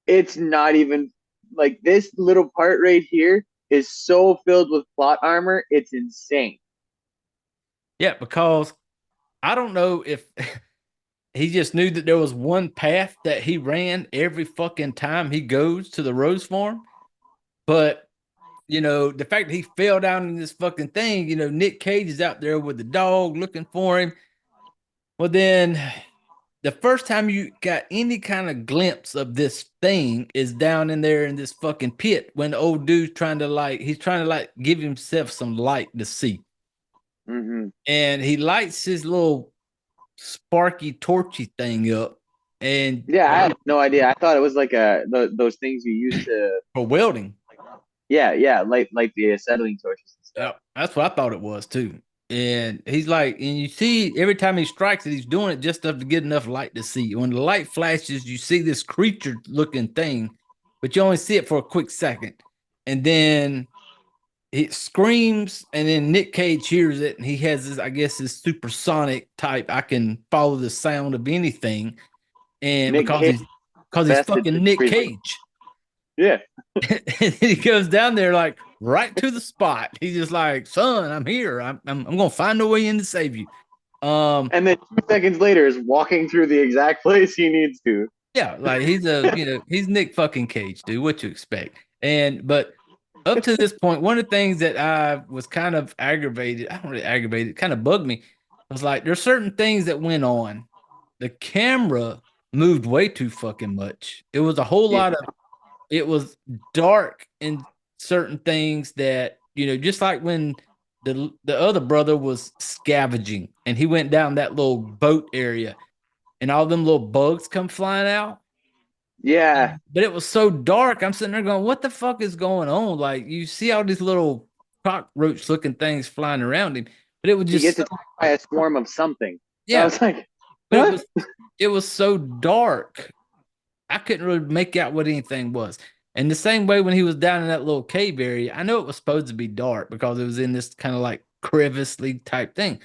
It's not even like this little part right here is so filled with plot armor. It's insane. Yeah, because I don't know if he just knew that there was one path that he ran every fucking time he goes to the Rose Farm. But, the fact that he fell down in this fucking thing, Nick Cage is out there with the dog looking for him. Well, then the first time you got any kind of glimpse of this thing is down in there in this fucking pit when the old dude's trying to give himself some light to see. Mm-hmm. And he lights his little sparky torchy thing up. And yeah, I had no idea. I thought it was like those things you use for welding. Yeah, like the acetylene torches and stuff. Yeah, that's what I thought it was too. And he's like, and you see every time he strikes it, he's doing it just enough to get enough light to see. When the light flashes, you see this creature looking thing, but you only see it for a quick second. And then it screams, and then Nick Cage hears it, and he has this, I guess, this supersonic type. I can follow the sound of anything. And because he's fucking Nick Cage. Yeah. And he goes down there like right to the spot. He's just like, son, I'm here. I'm gonna find a way in to save you. And then 2 seconds later is walking through the exact place he needs to. Yeah, like he's he's Nick fucking Cage, dude. What you expect? But up to this point, one of the things that I was kind of aggravated, I don't really aggravated, kind of bugged me, was like there's certain things that went on. The camera moved way too fucking much. It was a whole lot of, it was dark in certain things that, just like when the other brother was scavenging and he went down that little boat area. and all them little bugs come flying out. Yeah. But it was so dark. I'm sitting there going, what the fuck is going on? Like, you see all these little cockroach looking things flying around him, but it was He just gets so, attacked by a swarm of something. I yeah, was like, but what? it was so dark. I couldn't really make out what anything was. And the same way when he was down in that little cave area, I know it was supposed to be dark because it was in this kind of like crevice-y type thing.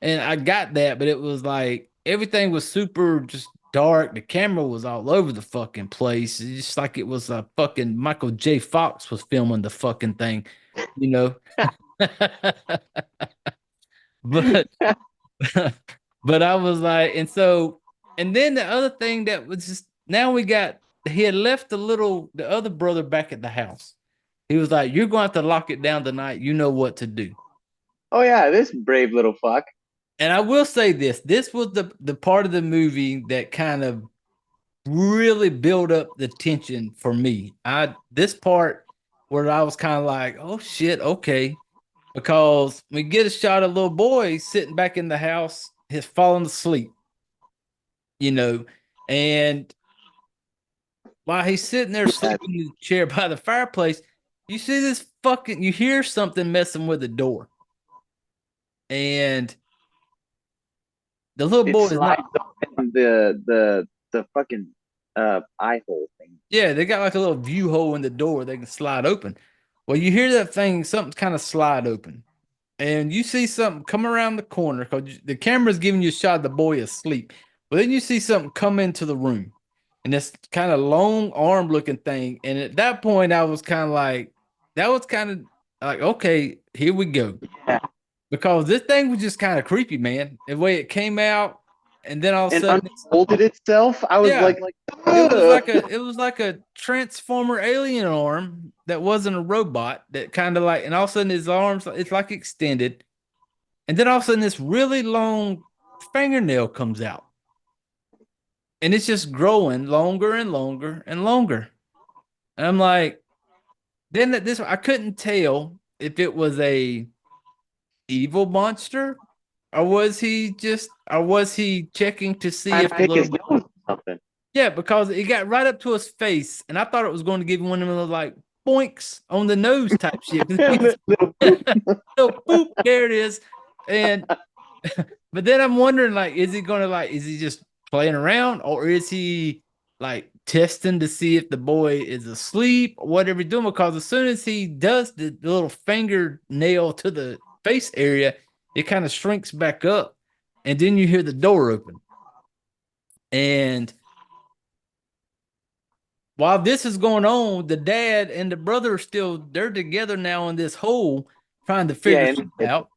And I got that, but it was like everything was super just dark. The camera was all over the fucking place. It's just like it was a fucking Michael J. Fox was filming the fucking thing, you know. But but I was like, and then the other thing that was just now we got he had left the other brother back at the house. He was like, "You're going to have to lock it down tonight. You know what to do." Oh yeah, this brave little fuck. And I will say this was the part of the movie that kind of really built up the tension for me. This part where I was kind of like, oh shit, okay. Because we get a shot of little boy sitting back in the house, he's falling asleep, you know, and while he's sitting there sleeping in the chair by the fireplace, you see you hear something messing with the door. And the little It boy is not. slides open the fucking eye hole thing. Yeah, they got like a little view hole in the door they can slide open. Well, you hear that thing, something's kind of slide open, and you see something come around the corner because the camera's giving you a shot of the boy asleep. But then you see something come into the room, and this kind of long arm looking thing. And at that point, I was kind of like, that was kind of like, okay, here we go. Yeah. Because this thing was just kind of creepy, man. The way it came out, and then all of a And sudden, unfolded itself. I was yeah, like it was like a transformer alien arm that wasn't a robot that kind of like, and all of a sudden his arms it's like extended, and then all of a sudden this really long fingernail comes out, and it's just growing longer and longer and longer. And I'm like, then at this I couldn't tell if it was a evil monster or was he checking to see trying if to the pick little his nose or something. yeah, because it got right up to his face, and I thought it was going to give him one of those like boinks on the nose type shit. Little So boop, there it is. And but then I'm wondering, like, is he just playing around, or is he like testing to see if the boy is asleep or whatever he's doing? Because as soon as he does the little fingernail to the face area, it kind of shrinks back up, and then you hear the door open, and while this is going on, the dad and the brother are they're together now in this hole trying to figure and something out.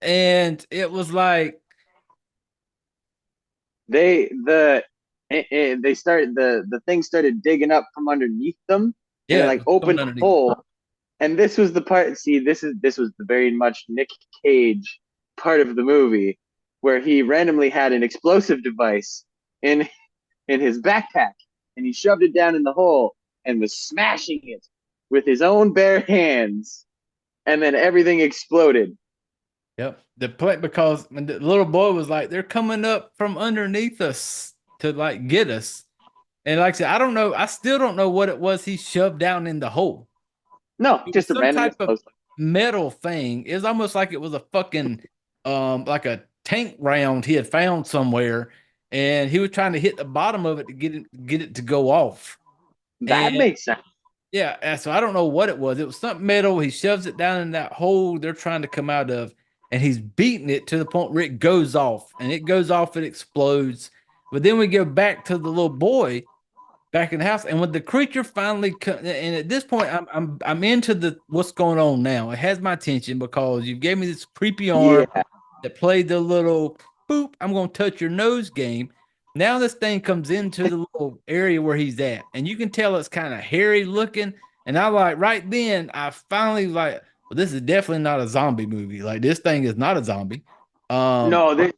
And it was like they started the thing started digging up from underneath them and yeah, like opened a hole. And this was the part. See, this was the very much Nick Cage part of the movie where he randomly had an explosive device in his backpack, and he shoved it down in the hole and was smashing it with his own bare hands, and then everything exploded. Yep. Because when the little boy was like, they're coming up from underneath us to like get us. And like I said, I don't know. I still don't know what it was he shoved down in the hole. No, just a Some random type of explosive. metal thing. It's almost like it was a fucking like a tank round he had found somewhere, and he was trying to hit the bottom of it to get it to go off. That makes sense. Yeah, so I don't know what it was. It was something metal. He shoves it down in that hole they're trying to come out of, and he's beating it to the point where it goes off, and it goes off, it explodes. But then we go back to the little boy back in the house, and when the creature finally and at this point, I'm into the what's going on now. It has my attention because you gave me this creepy arm that played the little boop, I'm gonna touch your nose game. Now this thing comes into the little area where he's at, and you can tell it's kind of hairy looking. And I like right then, I finally like, well, this is definitely not a zombie movie. Like this thing is not a zombie. No,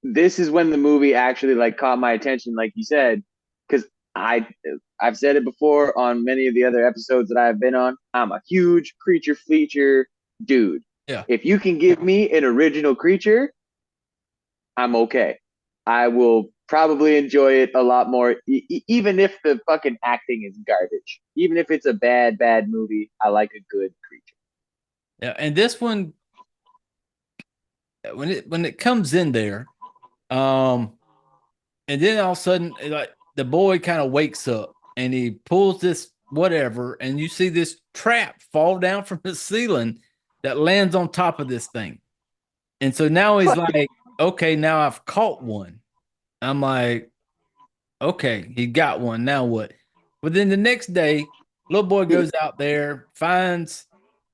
this is when the movie actually like caught my attention, like you said, because I've said it before on many of the other episodes that I've been on. I'm a huge creature feature dude. Yeah. If you can give me an original creature, I'm okay. I will probably enjoy it a lot more, even if the fucking acting is garbage. Even if it's a bad movie, I like a good creature. Yeah, and this one when it comes in there, um, and then all of a sudden, like the boy kind of wakes up and he pulls this whatever, and you see this trap fall down from the ceiling that lands on top of this thing. And so now he's like, okay, now I've caught one. I'm like, okay, he got one. Now what? But then the next day, little boy goes out there, finds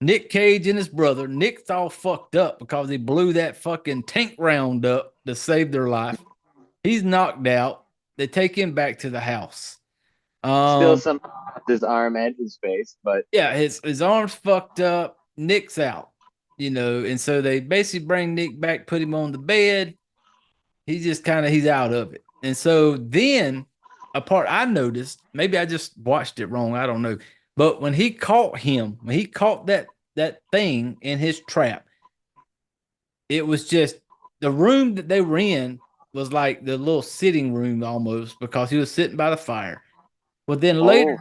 Nick Cage and his brother. Nick's all fucked up because he blew that fucking tank round up to save their life. He's knocked out. They take him back to the house. Still somehow his arm and his face, but Yeah, his arm's fucked up. Nick's out, and so they basically bring Nick back, put him on the bed. He's out of it. And so then a part I noticed, maybe I just watched it wrong, I don't know. But when he caught that thing in his trap, it was just the room that they were in was like the little sitting room almost because he was sitting by the fire. But then later,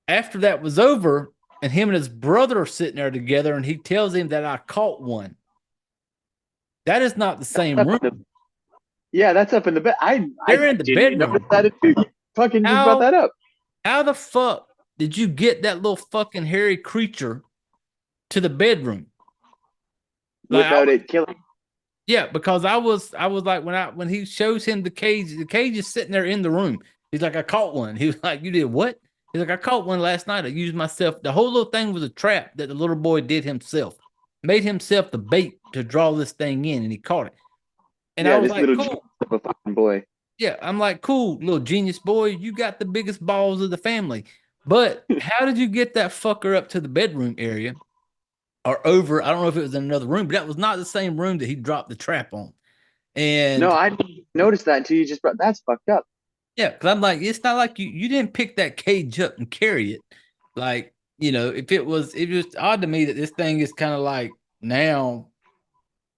after that was over, and him and his brother are sitting there together, and he tells him that I caught one. That is not the same room. Yeah, that's up in the bed. They're in the bedroom. Notice that you fucking just brought that up. How the fuck did you get that little fucking hairy creature to the bedroom Without it killing? Yeah, because I was like when he shows him the cage is sitting there in the room. He's like, I caught one. He was like, you did what? He's like, I caught one last night. I used myself. The whole little thing was a trap that the little boy did himself. Made himself the bait to draw this thing in, and he caught it. And I was like, cool. A fucking boy. Yeah, I'm like, cool, little genius boy. You got the biggest balls of the family. But how did you get that fucker up to the bedroom area or over? I don't know if it was in another room, but that was not the same room that he dropped the trap on. And no, I didn't notice that until you just brought. That's fucked up. Yeah, because I'm like, it's not like you didn't pick that cage up and carry it. Like, if it was odd to me that this thing is kind of like now,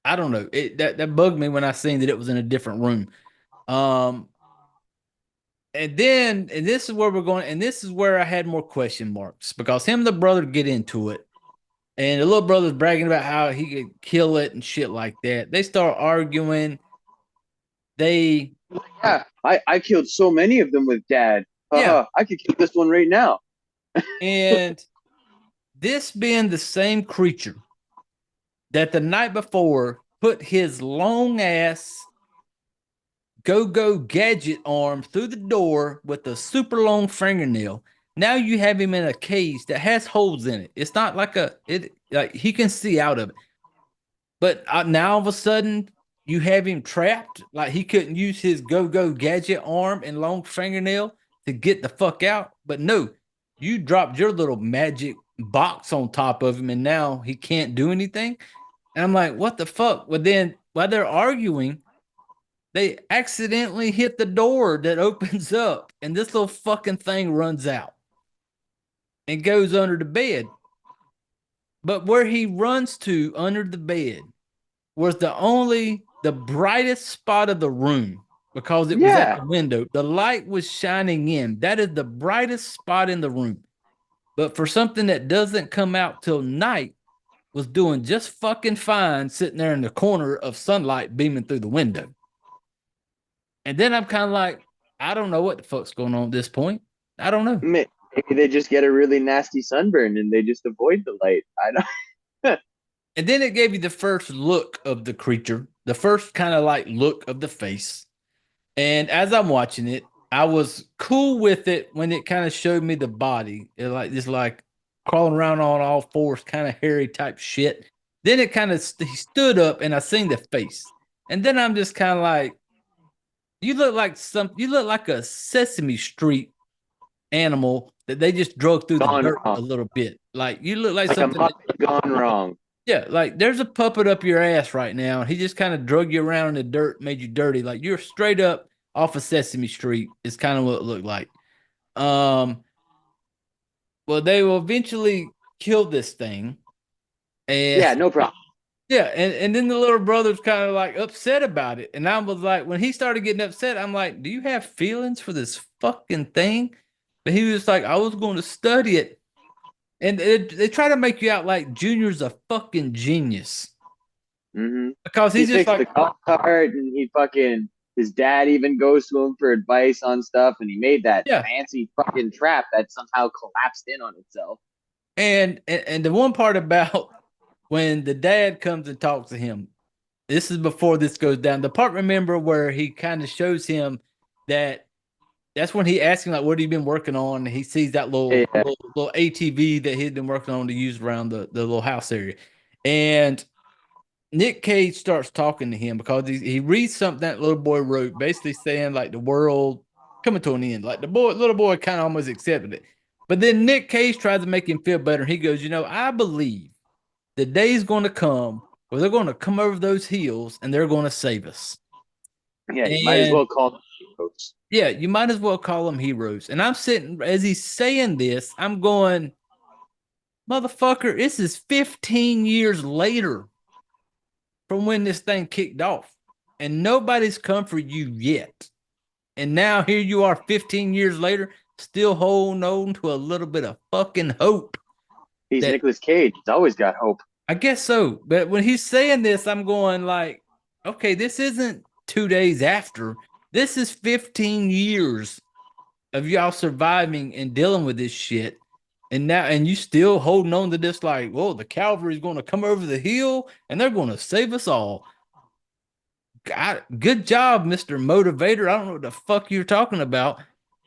I don't know. That bugged me when I seen that it was in a different room. And this is where we're going, and this is where I had more question marks because him and the brother get into it, and the little brother's bragging about how he could kill it and shit like that. They start arguing. Yeah, I killed so many of them with Dad. Yeah, I could kill this one right now. And this being the same creature that the night before put his long ass go gadget arm through the door with a super long fingernail. Now you have him in a cage that has holes in it. It's not like like he can see out of it. But now all of a sudden you have him trapped. Like he couldn't use his go gadget arm and long fingernail to get the fuck out. But no, you dropped your little magic box on top of him, and now he can't do anything. And I'm like, what the fuck? Well, then while they're arguing, they accidentally hit the door that opens up, and this little fucking thing runs out and goes under the bed. But where he runs to under the bed was the brightest spot of the room because it was at the window. The light was shining in. That is the brightest spot in the room. But for something that doesn't come out till night, was doing just fucking fine sitting there in the corner of sunlight beaming through the window. And then I'm kind of like, I don't know what the fuck's going on at this point. I don't know. Maybe they just get a really nasty sunburn and they just avoid the light. I don't. And then it gave you the first look of the creature, the first kind of like look of the face. And as I'm watching it, I was cool with it when it kind of showed me the body. It like just like crawling around on all fours, kind of hairy type shit. Then it kind of he stood up and I seen the face. And then I'm just kind of like, you look like a Sesame Street animal that they just drug through the dirt a little bit. Like you look like something gone wrong. Yeah, like there's a puppet up your ass right now, and he just kind of drug you around in the dirt, made you dirty. Like you're straight up off of Sesame Street is kind of what it looked like. Well, they will eventually kill this thing. And yeah, no problem. Yeah, and then the little brother's kind of like upset about it. And I was like, when he started getting upset, I'm like, do you have feelings for this fucking thing? But he was like, I was going to study it. And they try to make you out like Junior's a fucking genius. Hmm. Because He he's just fixed like, the golf cart, and he fucking his dad even goes to him for advice on stuff, and he made that yeah. fancy fucking trap that somehow collapsed in on itself. And the one part about when the dad comes and talks to him, this is before this goes down. The part, remember, where he kind of shows him that that's when he asks him like, "What have you been working on?" And he sees that Yeah, little ATV that he'd been working on to use around the little house area, and Nick Cage starts talking to him because he reads something that little boy wrote, basically saying like the world coming to an end. Like the little boy kind of almost accepted it, but then Nick Cage tries to make him feel better. He goes, I believe the day's going to come where they're going to come over those hills and they're going to save us. yeah. You might as And well call them heroes. yeah, you might as well call them heroes. And I'm sitting as he's saying this, I'm going, motherfucker, this is 15 years later from when this thing kicked off. And nobody's come for you yet. And now here you are 15 years later, still holding on to a little bit of fucking hope. He's That Nicolas Cage. He's always got hope. I guess so. But when he's saying this, I'm going like, okay, this isn't 2 days after. This is 15 years of y'all surviving and dealing with this shit. And you still holding on to this, like, whoa, the cavalry's going to come over the hill and they're going to save us all. God, good job, Mr. Motivator. I don't know what the fuck you're talking about,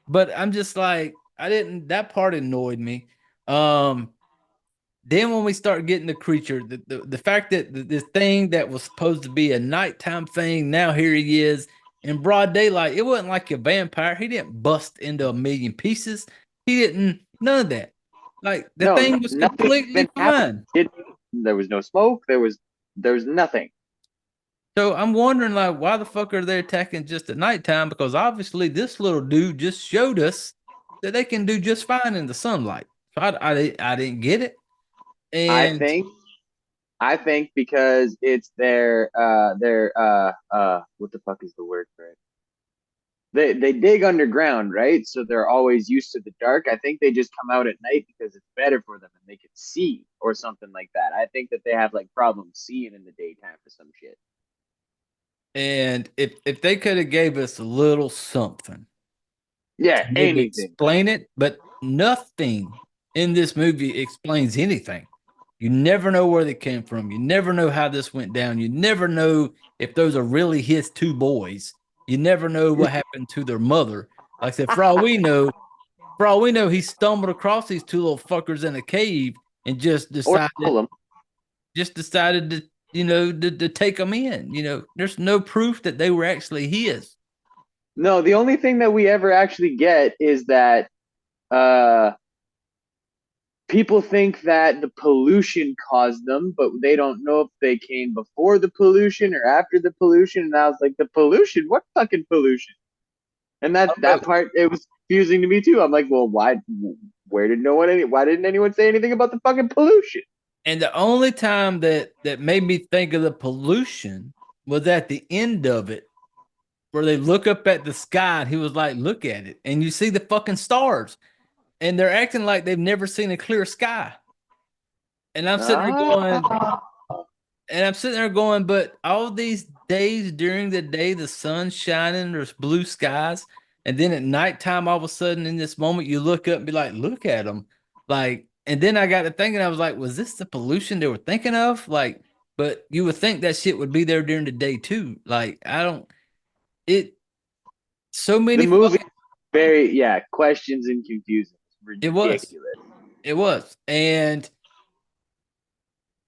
but I'm just like, that part annoyed me. Then when we start getting the creature, the fact that this thing that was supposed to be a nighttime thing, now here he is in broad daylight. It wasn't like a vampire. He didn't bust into a million pieces. He didn't, none of that. Like the No, thing was nothing completely even happened. fine. There was no smoke. There was nothing. So I'm wondering, like, why the fuck are they attacking just at nighttime? Because obviously this little dude just showed us that they can do just fine in the sunlight. So I didn't get it. I And think I think because it's their what the fuck is the word for it? They dig underground, right? So they're always used to the dark. I think they just come out at night because it's better for them and they can see or something like that. I think that they have like problems seeing in the daytime or some shit. if they could have gave us a little something Yeah, to maybe anything. explain it, but nothing in this movie explains anything. You never know where they came from. You never know how this went down. You never know if those are really his two boys. You never know what happened to their mother. Like I said, for all we know, he stumbled across these two little fuckers in a cave and Or kill them. just decided to, to take them in. There's no proof that they were actually his. No, the only thing that we ever actually get is that uh people think that the pollution caused them, but they don't know if they came before the pollution or after the pollution. And I was like, the pollution? What fucking pollution? And that part, it was confusing to me too. I'm like, well, why? Where did no one? Why didn't anyone say anything about the fucking pollution? And the only time that made me think of the pollution was at the end of it, where they look up at the sky and he was like, look at it. And you see the fucking stars. And they're acting like they've never seen a clear sky. And I'm sitting there going, but all these days during the day, the sun's shining, there's blue skies. And then at nighttime, all of a sudden in this moment, you look up and be like, look at them. Like, and then I got to thinking, I was like, was this the pollution they were thinking of? Like, but you would think that shit would be there during the day too. Like, so many The movie, fucking, questions and confusing. It's it was. ridiculous. It was. And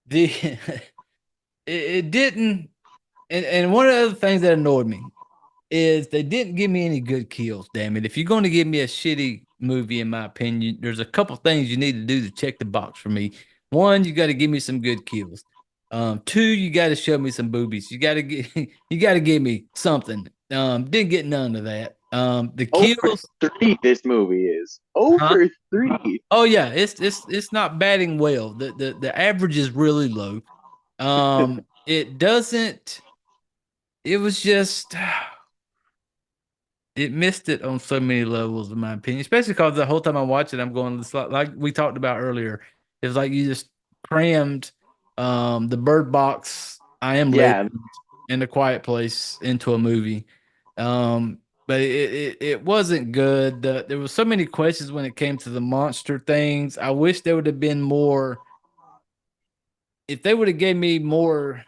the it didn't, and one of the other things that annoyed me is they didn't give me any good kills. Damn it! If you're going to give me a shitty movie, in my opinion, there's a couple things you need to do to check the box for me. One, you got to give me some good kills. Two, you got to show me some boobies. You got to give me something. Didn't get none of that. The kills, over 3. This movie is over 3. oh yeah, it's not batting well. The average is really low. It doesn't. It was just. It missed it on so many levels, in my opinion. Especially because the whole time I watch it, I'm going it's like we talked about earlier. It's like you just crammed the Bird Box, I Am Yeah, Legend, and The Quiet Place into a movie. But it wasn't good. There was so many questions when it came to the monster things. I wish there would have been more. If they would have gave me more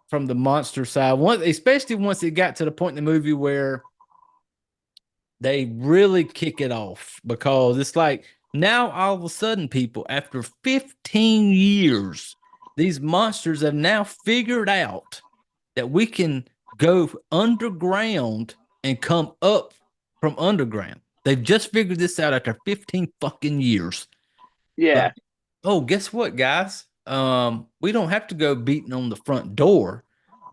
from the monster side, especially once it got to the point in the movie where they really kick it off, because it's like now all of a sudden, people, after 15 years, these monsters have now figured out that we can go underground and come up from underground. They've just figured this out after 15 fucking years. yeah. Like, oh, guess what, guys? We don't have to go beating on the front door.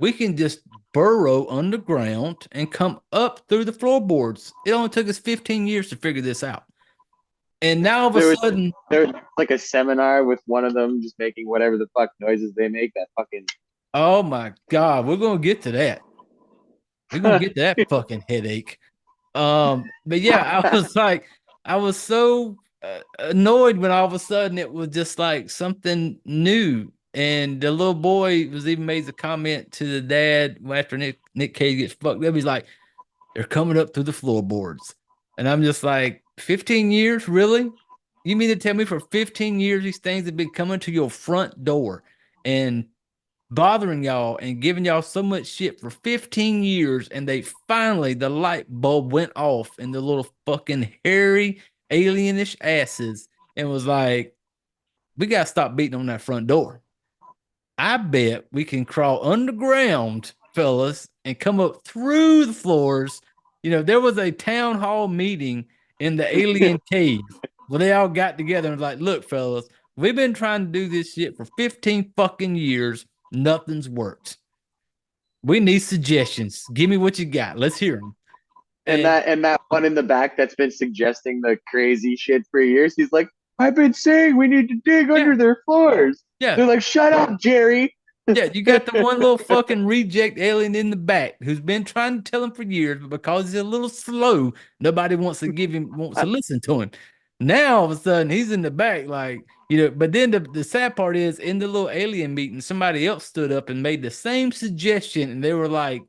We can just burrow underground and come up through the floorboards. It only took us 15 years to figure this out. And now all of a There was sudden, there was like a seminar with one of them just making whatever the fuck noises they make. That fucking oh my God, we're gonna get to that. We're gonna get to that fucking headache. But yeah, I was like, I was so annoyed when all of a sudden it was just like something new. And the little boy was even made a comment to the dad after Nick Cage gets fucked up. He's like, they're coming up through the floorboards. And I'm just like, 15 years, really? You mean to tell me for 15 years these things have been coming to your front door and bothering y'all and giving y'all so much shit for 15 years, and they finally, the light bulb went off in the little fucking hairy alienish asses and was like, we gotta stop beating on that front door. I bet we can crawl underground, fellas, and come up through the floors. There was a town hall meeting in the alien cave where they all got together and was like, look, fellas, we've been trying to do this shit for 15 fucking years. Nothing's worked. We need suggestions. Give me what you got. Let's hear them. and that one in the back that's been suggesting the crazy shit for years. He's like, I've been saying we need to dig under their floors. Yeah. They're like, shut up, Jerry. Yeah, you got the one little fucking reject alien in the back who's been trying to tell him for years, but because he's a little slow, nobody wants to listen to him. Now all of a sudden he's in the back, like, but then the sad part is in the little alien meeting, somebody else stood up and made the same suggestion, and they were like,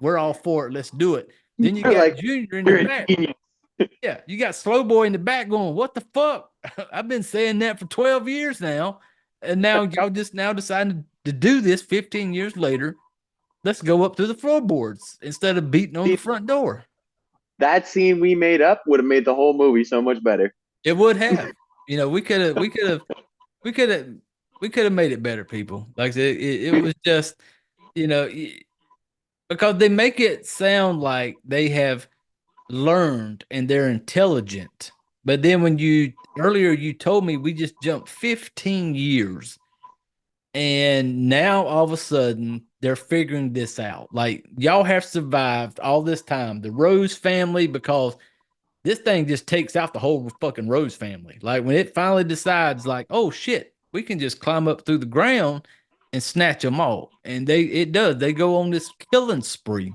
we're all for it, let's do it. Then you They're got like, Junior in you're the a back. genius. Yeah, you got Slow Boy in the back going, what the fuck? I've been saying that for 12 years now. And now y'all just now deciding to do this 15 years later. Let's go up through the floorboards instead of beating on the front door. That scene we made up would have made the whole movie so much better. It would have. We could have made it better, people. Like I said, it was just, because they make it sound like they have learned and they're intelligent. But then when earlier you told me we just jumped 15 years and now all of a sudden they're figuring this out. Like, y'all have survived all this time, the Rose family, because this thing just takes out the whole fucking Rose family. Like, when it finally decides, like, oh shit, we can just climb up through the ground and snatch them all. And they go on this killing spree.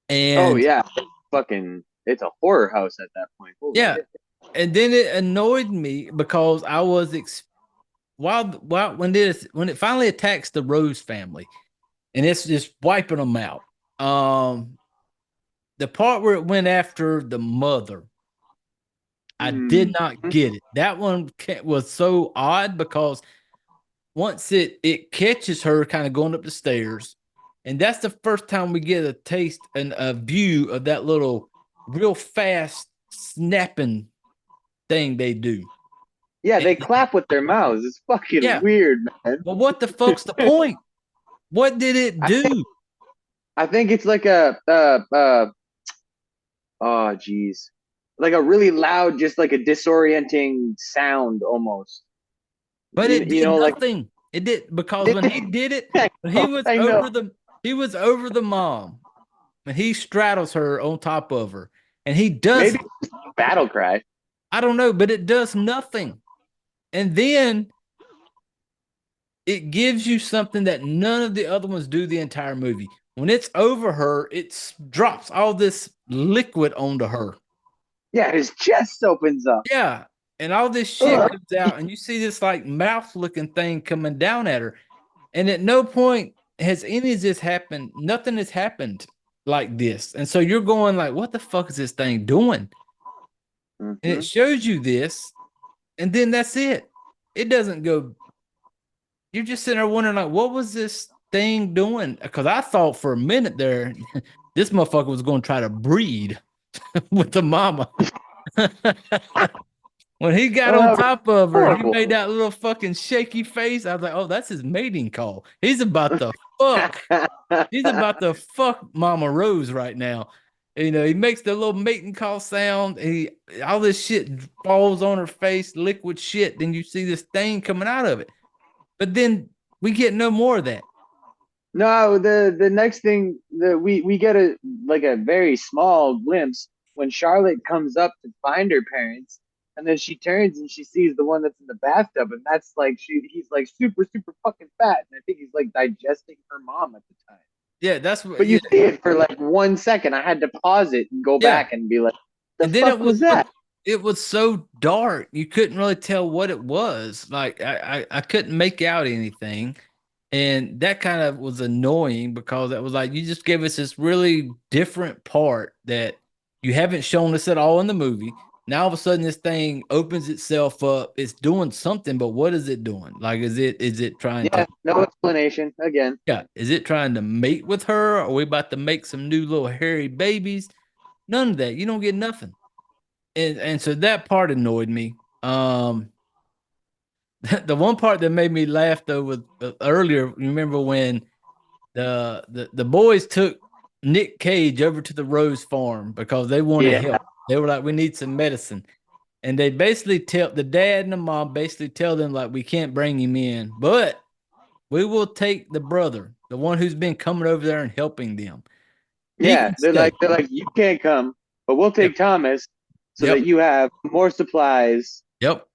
And oh yeah, it's a horror house at that point. Holy yeah. shit. And then it annoyed me because I was when it finally attacks the Rose family and it's just wiping them out. The part where it went after the mother, I did not get it. That one was so odd because once it catches her kind of going up the stairs, and that's the first time we get a taste and a view of that little real fast snapping thing they do. Yeah, they clap with their mouths. It's fucking weird, man. Well, what the fuck's the point? What did it do? I think it's like oh geez, like a really loud, just like a disorienting sound almost. But it did nothing. Like, it did, because when he did it, he was over the mom, and he straddles her on top of her, and he does maybe battle cry. I don't know, but it does nothing. And then it gives you something that none of the other ones do the entire movie. When it's over her, it drops all this liquid onto her. Yeah, his chest opens up. Yeah. And all this shit comes out, and you see this like mouth looking thing coming down at her. And at no point has any of this happened. Nothing has happened like this. And so you're going like, what the fuck is this thing doing? And it shows you this, and then that's it. It doesn't go. You're just sitting there wondering, like, what was this thing doing? Because I thought for a minute there, this motherfucker was going to try to breed with the mama. When he got on top of her, he made that little fucking shaky face. I was like, oh, that's his mating call. He's about to fuck. He's about to fuck Mama Rose right now. You know, he makes the little mating call sound. All this shit falls on her face, liquid shit. Then you see this thing coming out of it. But then we get no more of that. No, the next thing that we get a very small glimpse when Charlotte comes up to find her parents, and then she turns and she sees the one that's in the bathtub, and that's like he's like super super fucking fat, and I think he's like digesting her mom at the time. Yeah, that's what. But you see it for like 1 second. I had to pause it and go back and be like, "The and then fuck was that?" It was so dark you couldn't really tell what it was. Like I couldn't make out anything. And that kind of was annoying because it was like you just gave us this really different part that you haven't shown us at all in the movie. Now all of a sudden this thing opens itself up. It's doing something, but what is it doing? Like is it trying to no explanation again. Yeah, is it trying to mate with her? Are we about to make some new little hairy babies? None of that. You don't get nothing. And so that part annoyed me. The one part that made me laugh though was earlier. Remember when the boys took Nick Cage over to the Rose Farm because they wanted help. They were like, we need some medicine. And they basically tell the dad and the mom basically tell them like we can't bring him in, but we will take the brother, the one who's been coming over there and helping them. Yeah, they're like you can't come, but we'll take Thomas so that you have more supplies. Yep.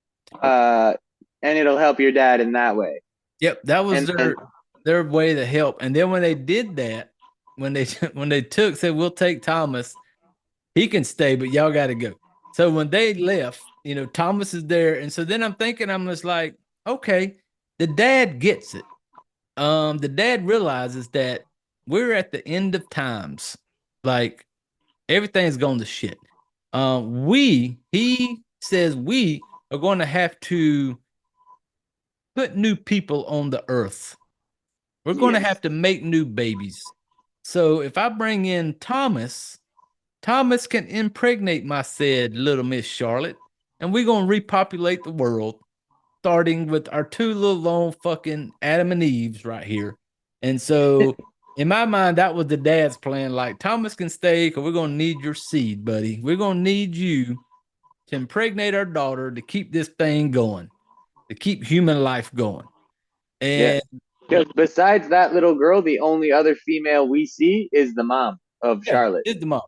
And it'll help your dad in that way. Yep, that was their way to help. And then when they did that, when they said we'll take Thomas, he can stay, but y'all got to go. So when they left, you know, Thomas is there, and so then I'm just like, okay, the dad gets it. The dad realizes that we're at the end of times, like everything's going to shit. He says we are going to have to put new people on the earth. We're going to have to make new babies. So if I bring in Thomas can impregnate my said little Miss Charlotte, and we're going to repopulate the world, starting with our two little lone fucking Adam and Eves right here. And so in my mind, that was the dad's plan. Like, Thomas can stay because we're going to need your seed, buddy. We're going to need you to impregnate our daughter to keep this thing going, to keep human life going. And because besides that little girl, the only other female we see is the mom of Charlotte. It's the mom.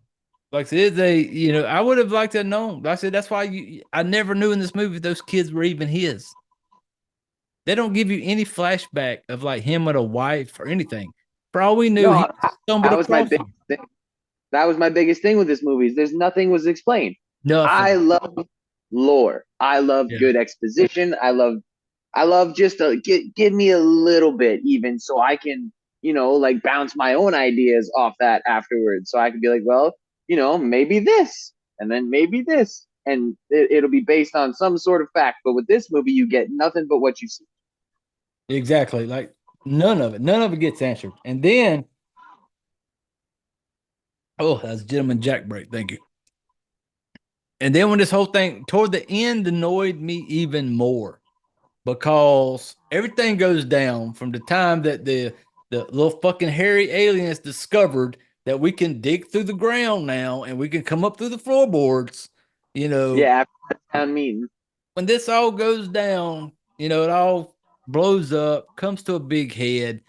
Like, it's I would have liked to have known. I said, that's why I never knew in this movie those kids were even his. They don't give you any flashback of like him with a wife or anything. For all we knew, he stumbled across them. That was my biggest thing with this movie. Is there's nothing was explained. Nothing. I love lore. I love good exposition. I love just give me a little bit even so I can, like bounce my own ideas off that afterwards. So I can be like, well, maybe this and then maybe this. And it'll be based on some sort of fact. But with this movie, you get nothing but what you see. Exactly. Like none of it gets answered. And then, that's Gentleman Jack break. Thank you. And then when this whole thing toward the end annoyed me even more because everything goes down from the time that the little fucking hairy aliens discovered that we can dig through the ground now and we can come up through the floorboards, Yeah, after the town meeting. When this all goes down, it all blows up, comes to a big head.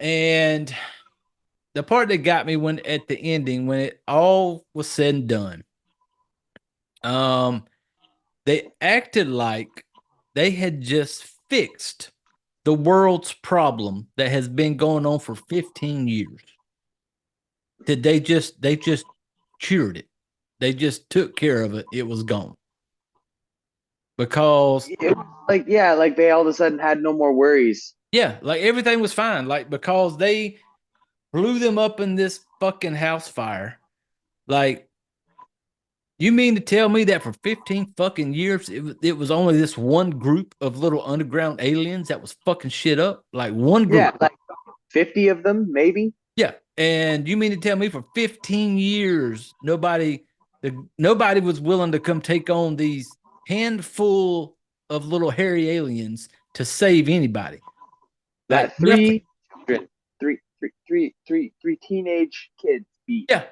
And the part that got me when at the ending, when it all was said and done, they acted like they had just fixed the world's problem that has been going on for 15 years. They just cured it. They just took care of it. It was gone. Because It was like, yeah, like they all of a sudden had no more worries. yeah, like everything was fine. Like because they blew them up in this fucking house fire. Like, you mean to tell me that for 15 fucking years, it was only this one group of little underground aliens that was fucking shit up? Like one group. Yeah, like 50 of them, maybe. Yeah. And you mean to tell me for 15 years, nobody was willing to come take on these handful of little hairy aliens to save anybody? That Like nothing. three teenage kids beat. Yeah.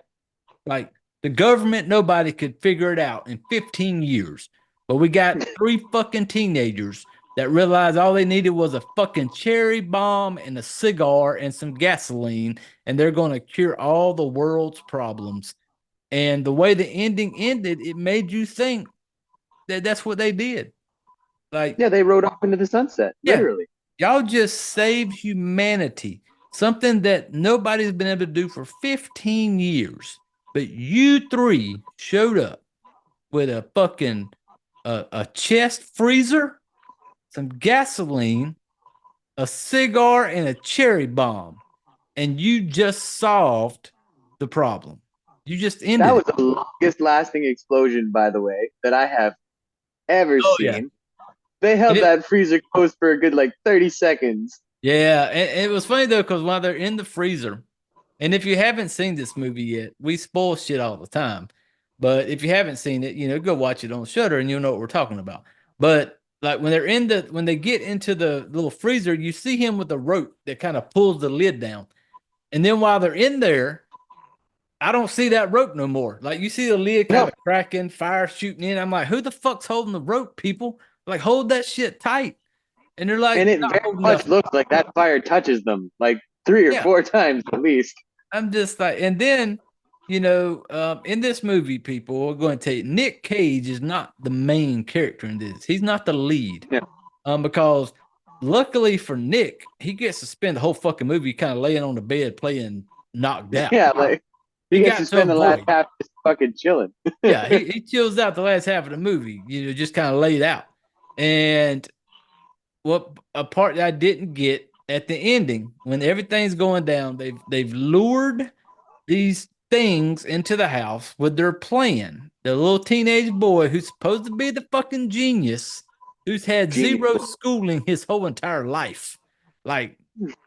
Like the government, nobody could figure it out in 15 years. But we got 3 fucking teenagers that realized all they needed was a fucking cherry bomb and a cigar and some gasoline, and they're going to cure all the world's problems. And the way the ending ended, it made you think that that's what they did. Like, Yeah, they rode off into the sunset, yeah, literally. y'all just saved humanity, something that nobody's been able to do for 15 years. But you 3 showed up with a fucking a chest freezer, some gasoline, a cigar, and a cherry bomb, and you just solved the problem. You just ended. That was the longest lasting explosion, by the way, that I have ever seen. Yeah. They held that freezer closed for a good like 30 seconds. Yeah, and it was funny though, because while they're in the freezer, and if you haven't seen this movie yet, we spoil shit all the time. But if you haven't seen it, go watch it on Shudder and you'll know what we're talking about. But like when they get into the little freezer, you see him with a rope that kind of pulls the lid down. And then while they're in there, I don't see that rope no more. Like you see the lid kind of cracking, fire shooting in. I'm like, who the fuck's holding the rope, people? Like, hold that shit tight. And they're like, and it very much looks like that fire touches them like 3 or 4 times at least. I'm just like, and then, in this movie, people are going to tell you, Nick Cage is not the main character in this. He's not the lead. Yeah. Because luckily for Nick, he gets to spend the whole fucking movie kind of laying on the bed playing knocked out. Yeah, like he gets to spend the last half just fucking chilling. Yeah, he chills out the last half of the movie, just kind of laid out. And what a part that I didn't get at the ending, when everything's going down, they've lured these things into the house with their plan. The little teenage boy who's supposed to be the fucking genius, who's had zero schooling his whole entire life. Like,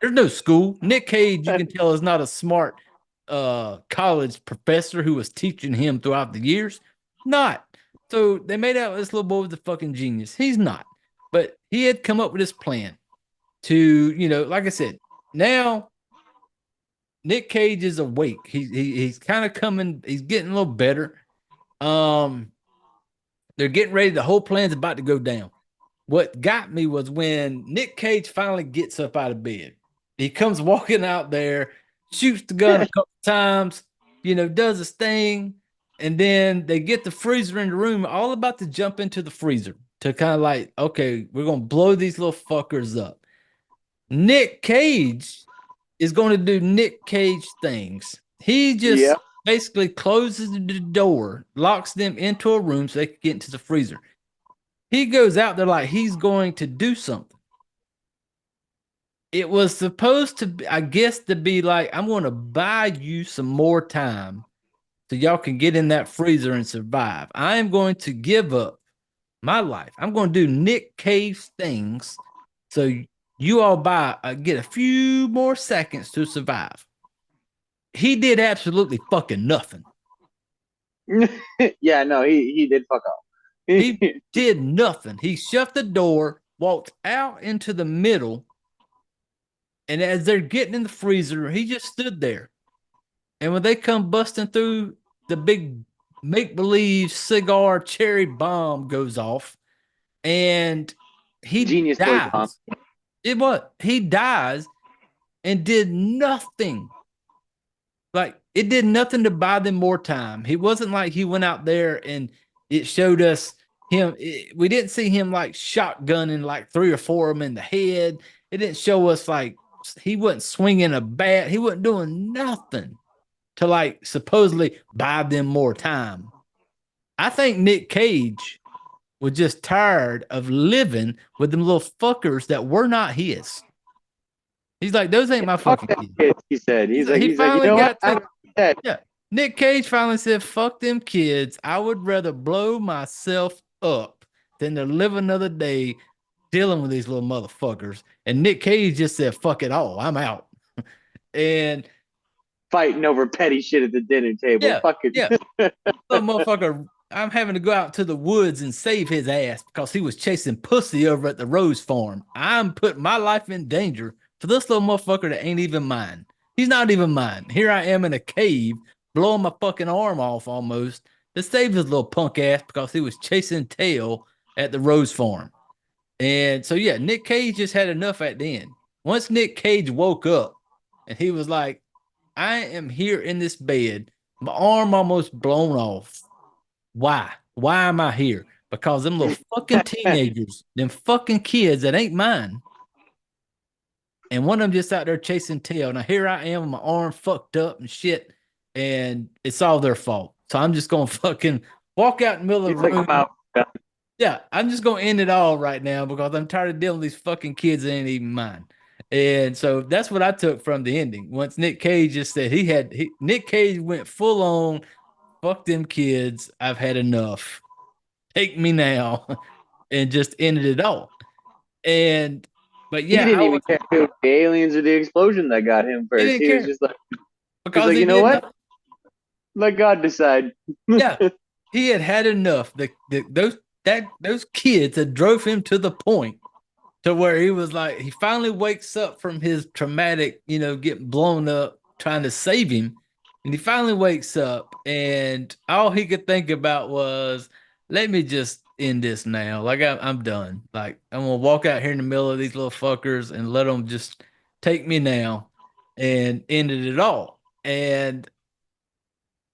there's no school. Nick Cage, you can tell, is not a smart college professor who was teaching him throughout the years. Not. So they made out this little boy was the fucking genius. He's not. But he had come up with this plan to, like I said, now Nick Cage is awake. He's kind of coming. He's getting a little better. They're getting ready. The whole plan's about to go down. What got me was when Nick Cage finally gets up out of bed. He comes walking out there, shoots the gun a couple times, does his thing. And then they get the freezer in the room, all about to jump into the freezer to kind of like, okay, we're going to blow these little fuckers up. Nick Cage is going to do Nick Cage things. He just basically closes the door, locks them into a room so they can get into the freezer. He goes out there like he's going to do something. It was supposed to be, I guess, to be like, I'm going to buy you some more time so y'all can get in that freezer and survive. I am going to give up my life. I'm going to do Nick Cage things so you all get a few more seconds to survive. He did absolutely fucking nothing. Yeah, no, he did fuck off. He did nothing. He shut the door, walked out into the middle, and as they're getting in the freezer, he just stood there. And when they come busting through, the big make-believe cigar cherry bomb goes off, and he Genius dies. Bomb. He dies and did nothing. Like, it did nothing to buy them more time. He wasn't like he went out there and it showed us him. We didn't see him like shotgunning like 3 or 4 of them in the head. It didn't show us like he wasn't swinging a bat. He wasn't doing nothing to like supposedly buy them more time. I think Nick Cage was just tired of living with them little fuckers that were not his. He's like, those ain't my Fuck fucking them kids. kids, he said. He He's like, you finally know what? got to, I'm dead. yeah. Nick Cage finally said, fuck them kids. I would rather blow myself up than to live another day dealing with these little motherfuckers. And Nick Cage just said, fuck it all. I'm out. And Fighting over petty shit at the dinner table. yeah, Fuck it. yeah. Little motherfucker, I'm having to go out to the woods and save his ass because he was chasing pussy over at the Rose Farm. I'm putting my life in danger for this little motherfucker that ain't even mine. He's not even mine. Here I am in a cave, blowing my fucking arm off almost to save his little punk ass because he was chasing tail at the Rose Farm. And so, yeah, Nick Cage just had enough at the end. Once Nick Cage woke up and he was like, I am here in this bed, my arm almost blown off. Why? Why am I here? Because them little fucking teenagers, them fucking kids that ain't mine. And one of them just out there chasing tail. Now here I am with my arm fucked up and shit. And it's all their fault. So I'm just gonna fucking walk out in the middle of the room. Yeah, I'm just gonna end it all right now because I'm tired of dealing with these fucking kids that ain't even mine. And so that's what I took from the ending. Once Nick Cage just said Nick Cage went full on, fuck them kids. I've had enough. Take me now, and just ended it all. But He yeah, didn't even care if it was the aliens or the explosion that got him first. didn't He was care just like, because he you know what? didn't. Let God decide. Yeah, he had enough. Those kids that drove him to the point to where he was like, he finally wakes up from his traumatic, getting blown up, trying to save him. And he finally wakes up, and all he could think about was, let me just end this now. Like, I'm done. Like, I'm going to walk out here in the middle of these little fuckers and let them just take me now, and ended it all. And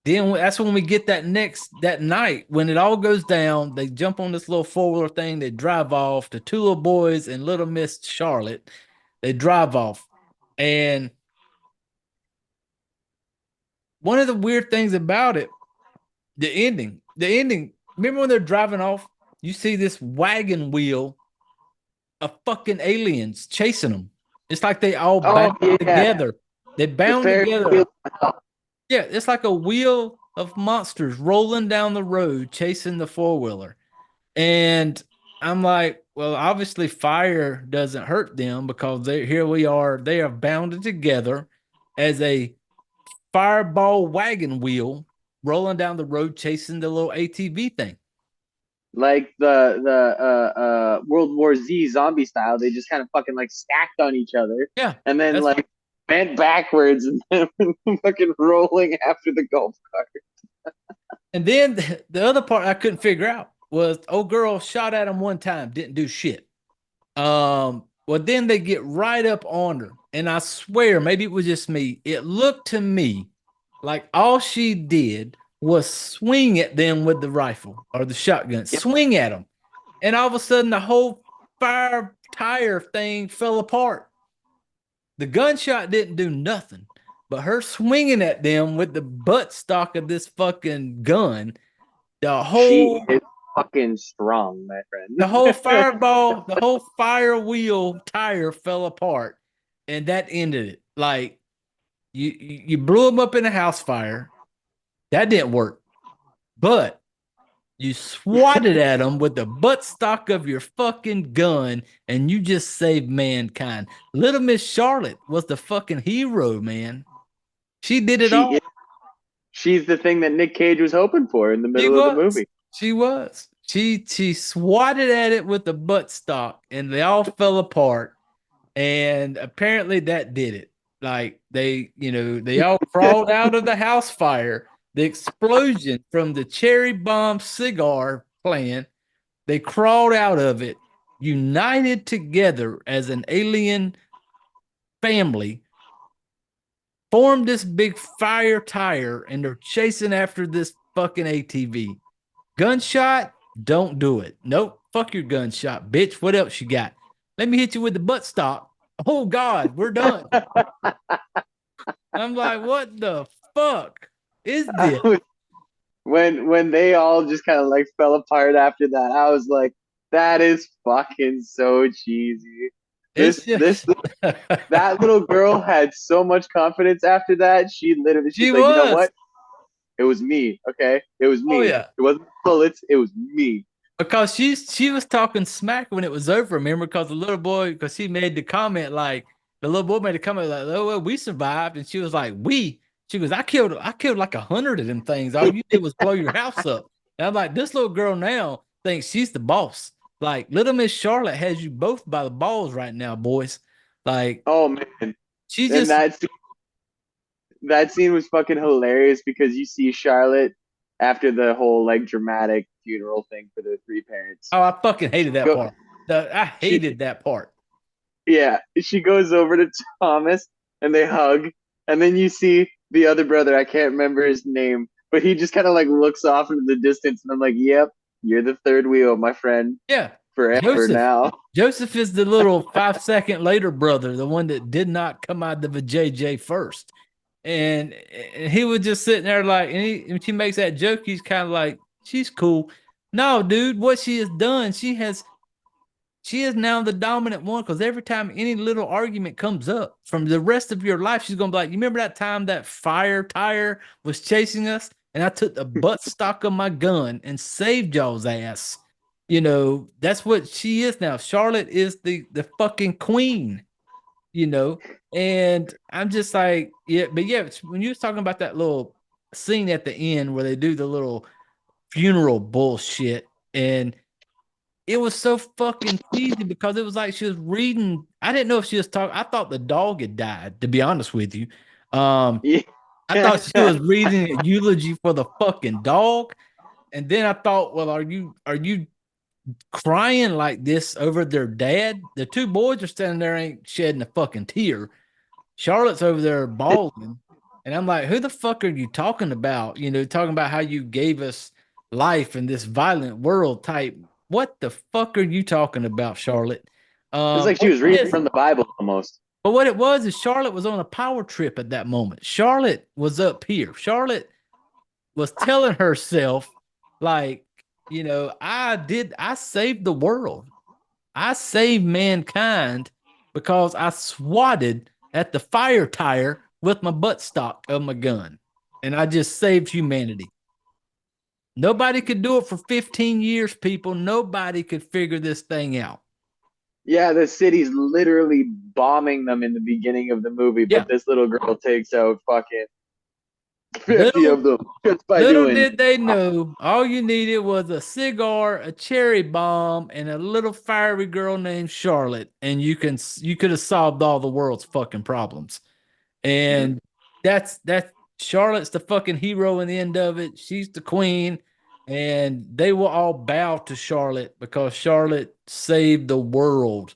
then that's when we get that night when it all goes down. They jump on this little 4-wheeler thing. They drive off. The two little boys and little Miss Charlotte. They drive off. And one of the weird things about it, the ending, remember when they're driving off, you see this wagon wheel of fucking aliens chasing them. It's like they all bound together. They bound together. Yeah, it's like a wheel of monsters rolling down the road, chasing the 4-wheeler. And I'm like, well, obviously fire doesn't hurt them because they are bounded together as a fireball wagon wheel rolling down the road, chasing the little ATV thing. Like the World War Z zombie style, they just kind of fucking like stacked on each other. Yeah. And then like bent backwards and then fucking rolling after the golf cart. And then the other part I couldn't figure out was old girl shot at him one time, didn't do shit. Well, then they get right up on her. And I swear, maybe it was just me. It looked to me like all she did was swing at them with the rifle or the shotgun, swing at them. And all of a sudden, the whole fire tire thing fell apart. The gunshot didn't do nothing, but her swinging at them with the butt stock of this fucking gun, she is fucking strong, my friend. The whole fireball, the whole fire wheel tire fell apart, and that ended it. Like you blew them up in a house fire. That didn't work. But you swatted at them with the buttstock of your fucking gun, and you just saved mankind. Little Miss Charlotte was the fucking hero, man. She did it all. She's the thing that Nick Cage was hoping for in the middle of the movie. She was. She swatted at it with the buttstock, and they all fell apart. And apparently that did it. Like they all crawled out of the house fire. The explosion from the cherry bomb cigar plant, they crawled out of it, united together as an alien family, formed this big fire tire, and they're chasing after this fucking ATV. Gunshot, don't do it. Nope, fuck your gunshot, bitch. What else you got? Let me hit you with the buttstock Oh God, we're done. I'm like, what the fuck is this? When they all just kind of like fell apart after that, I was like, that is fucking so cheesy. It's This just that little girl had so much confidence after that. She literally, she she's like, you know was. what? It was me. Okay, it was Oh me. yeah. It wasn't bullets. It was me. Because she was talking smack when it was over, remember? Because the little boy, because she made the comment like the little boy made a comment like, "Oh well, we survived," and she was like, "We." She goes, I killed like 100 of them things. All you did was blow your house up." And I'm like, this little girl now thinks she's the boss. Like Little Miss Charlotte has you both by the balls right now, boys. Like Oh man, she and just, that scene was fucking hilarious because you see Charlotte after the whole like dramatic funeral thing for the three parents. oh, I fucking hated that Go, part. I she hated that part. Yeah, she goes over to Thomas and they hug, and then you see the other brother. I can't remember his name, but he just kind of like looks off into the distance, and I'm like, "Yep, you're the third wheel, my friend, Yeah. forever Joseph. now." Joseph is the little 5 second later brother, the one that did not come out of the JJ first. And he was just sitting there like, and she makes that joke, he's kind of like, she's cool. No, dude, what she has done, she is now the dominant one because every time any little argument comes up from the rest of your life, she's gonna be like, you remember that time that fire tire was chasing us? And I took the butt stock of my gun and saved y'all's ass. You know, that's what she is now. Charlotte is the fucking queen, you know. And I'm just like, yeah, but yeah, when you was talking about that little scene at the end where they do the little funeral bullshit, and it was so fucking cheesy because it was like she was reading. I didn't know if she was talking. I thought the dog had died, to be honest with you. Um, Yeah, I thought she was reading a eulogy for the fucking dog. And then I thought, well, are you crying like this over their dad? The two boys are standing there, ain't shedding a fucking tear. Charlotte's over there bawling. And I'm like, who the fuck are you talking about? You know, talking about how you gave us life in this violent world type. What the fuck are you talking about, Charlotte? it's like she But was reading yes, from the Bible almost. but what it was is Charlotte was on a power trip at that moment. Charlotte was up here. Charlotte was telling herself, like, you know, I saved the world. I saved mankind because I swatted at the fire tire with my buttstock of my gun. And I just saved humanity. Nobody could do it for 15 years, people. Nobody could figure this thing out. Yeah, the city's literally bombing them in the beginning of the movie, Yeah. but this little girl takes out fucking 50 Little of them just by little doing. did they know, all you needed was a cigar, a cherry bomb, and a little fiery girl named Charlotte, and you could have solved all the world's fucking problems. And that's Charlotte's the fucking hero in the end of it. She's the queen, and they will all bow to Charlotte because Charlotte saved the world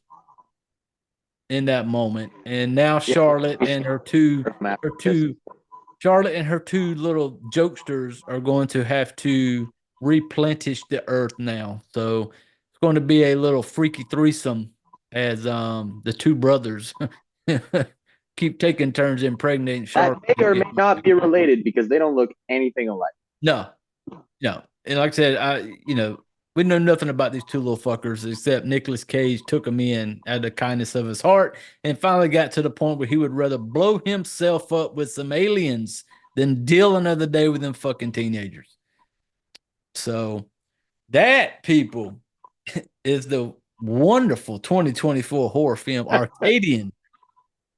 in that moment. And now Yeah, Charlotte and her yes. two Charlotte and her two little jokesters are going to have to replenish the earth now. So it's going to be a little freaky threesome as the two brothers keep taking turns impregnating That Charlotte. may or may not be related because they don't look anything alike. No, no. And like I said, we know nothing about these two little fuckers except Nicolas Cage took them in out of the kindness of his heart and finally got to the point where he would rather blow himself up with some aliens than deal another day with them fucking teenagers. So that, people, is the wonderful 2024 horror film Arcadian.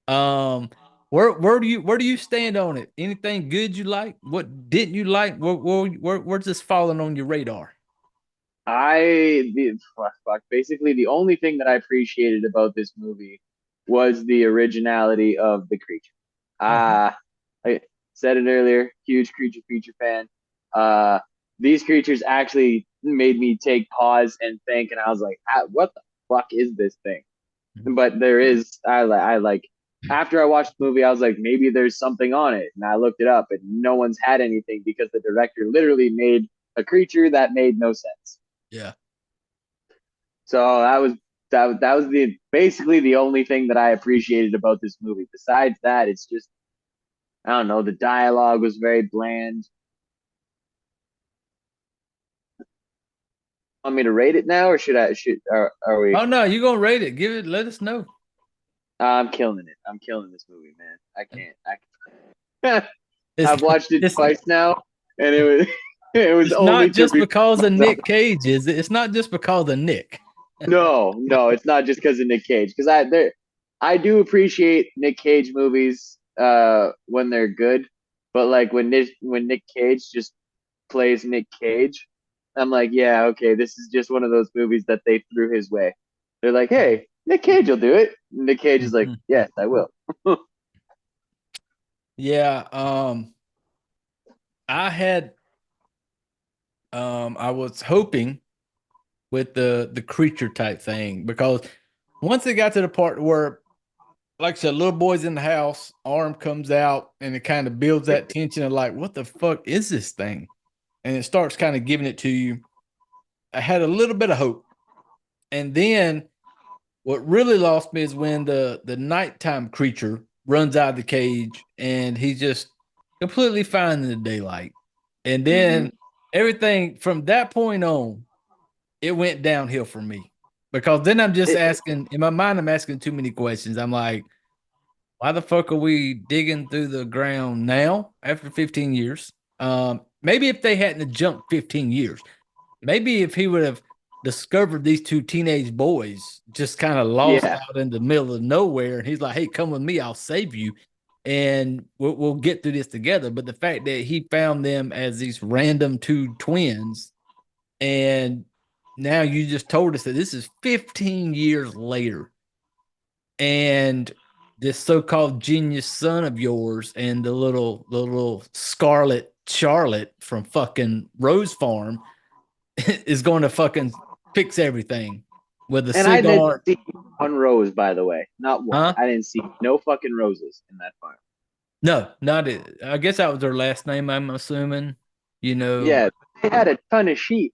Um, where do you stand on it? Anything good you like? What didn't you like? Where's this falling on your radar? Basically the only thing that I appreciated about this movie was the originality of the creature. Mhm. I said it earlier, huge creature feature fan. Uh, these creatures actually made me take pause and think, and I was like, "What the fuck is this thing?" Mhm. But there is, I like. After I watched the movie, I was like, maybe there's something on it, and I looked it up, and no one's had anything because the director literally made a creature that made no sense. Yeah. So that was basically the only thing that I appreciated about this movie. Besides that, it's just I don't know. The dialogue was very bland. Want me to rate it now, or should I? Are we? Oh no, you gonna rate it? Give it. Let us know. I'm killing it. I'm killing this movie, man. I can't. I It's I've watched it it's twice now, and it was it was it's only not to just because of Nick Cage, is it? It's not just because of Nick. no, it's not just because of Nick Cage. Because I do appreciate Nick Cage movies when they're good, but like when Nick Cage just plays Nick Cage, I'm like, yeah, okay, this is just one of those movies that they threw his way. They're like, hey, Nick Cage will do it. Nick Cage is like, yes, I will. Yeah. I had I was hoping with the creature type thing because once it got to the part where, like I said, little boy's in the house, arm comes out, and it kind of builds that tension of like, what the fuck is this thing? And it starts kind of giving it to you. I had a little bit of hope. And then what really lost me is when the nighttime creature runs out of the cage and he's just completely fine in the daylight. And then everything from that point on, it went downhill for me. Because then I'm just asking, in my mind, I'm asking too many questions. I'm like, why the fuck are we digging through the ground now after 15 years? Maybe if they hadn't jumped 15 years, maybe if he would have discovered these two teenage boys just kind of lost Yeah, out in the middle of nowhere, and he's like, "Hey, come with me, I'll save you, and we'll get through this together." But the fact that he found them as these random two twins, and now you just told us that this is 15 years later, and this so-called genius son of yours and the little Scarlet Charlotte from fucking Rose Farm is going to fucking fix everything with a and I didn't cigar. see one rose, by the way, not one. Huh? I didn't see no fucking roses in that farm. No, not it. I guess that was their last name, I'm assuming. You know, Yeah, they had a ton of sheep.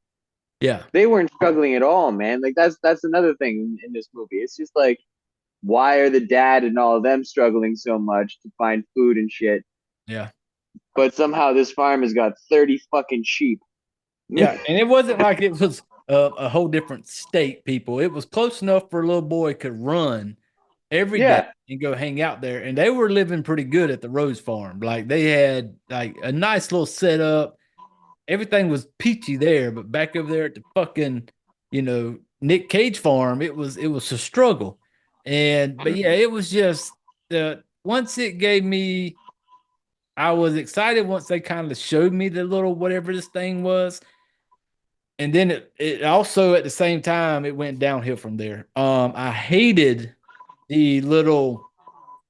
yeah. They weren't struggling at all, man. Like that's another thing in this movie. It's just like, why are the dad and all of them struggling so much to find food and shit? Yeah. But somehow this farm has got 30 fucking sheep. Yeah. And it wasn't like it was a whole different state, people. It was close enough for a little boy could run every day Yeah, and go hang out there. And they were living pretty good at the Rose Farm. Like they had like a nice little setup. Everything was peachy there, but back over there at the fucking, Nick Cage farm, it was a struggle. But yeah, it was just once it gave me, I was excited once they kind of showed me the little whatever this thing was. And then it also at the same time it went downhill from there. I hated the little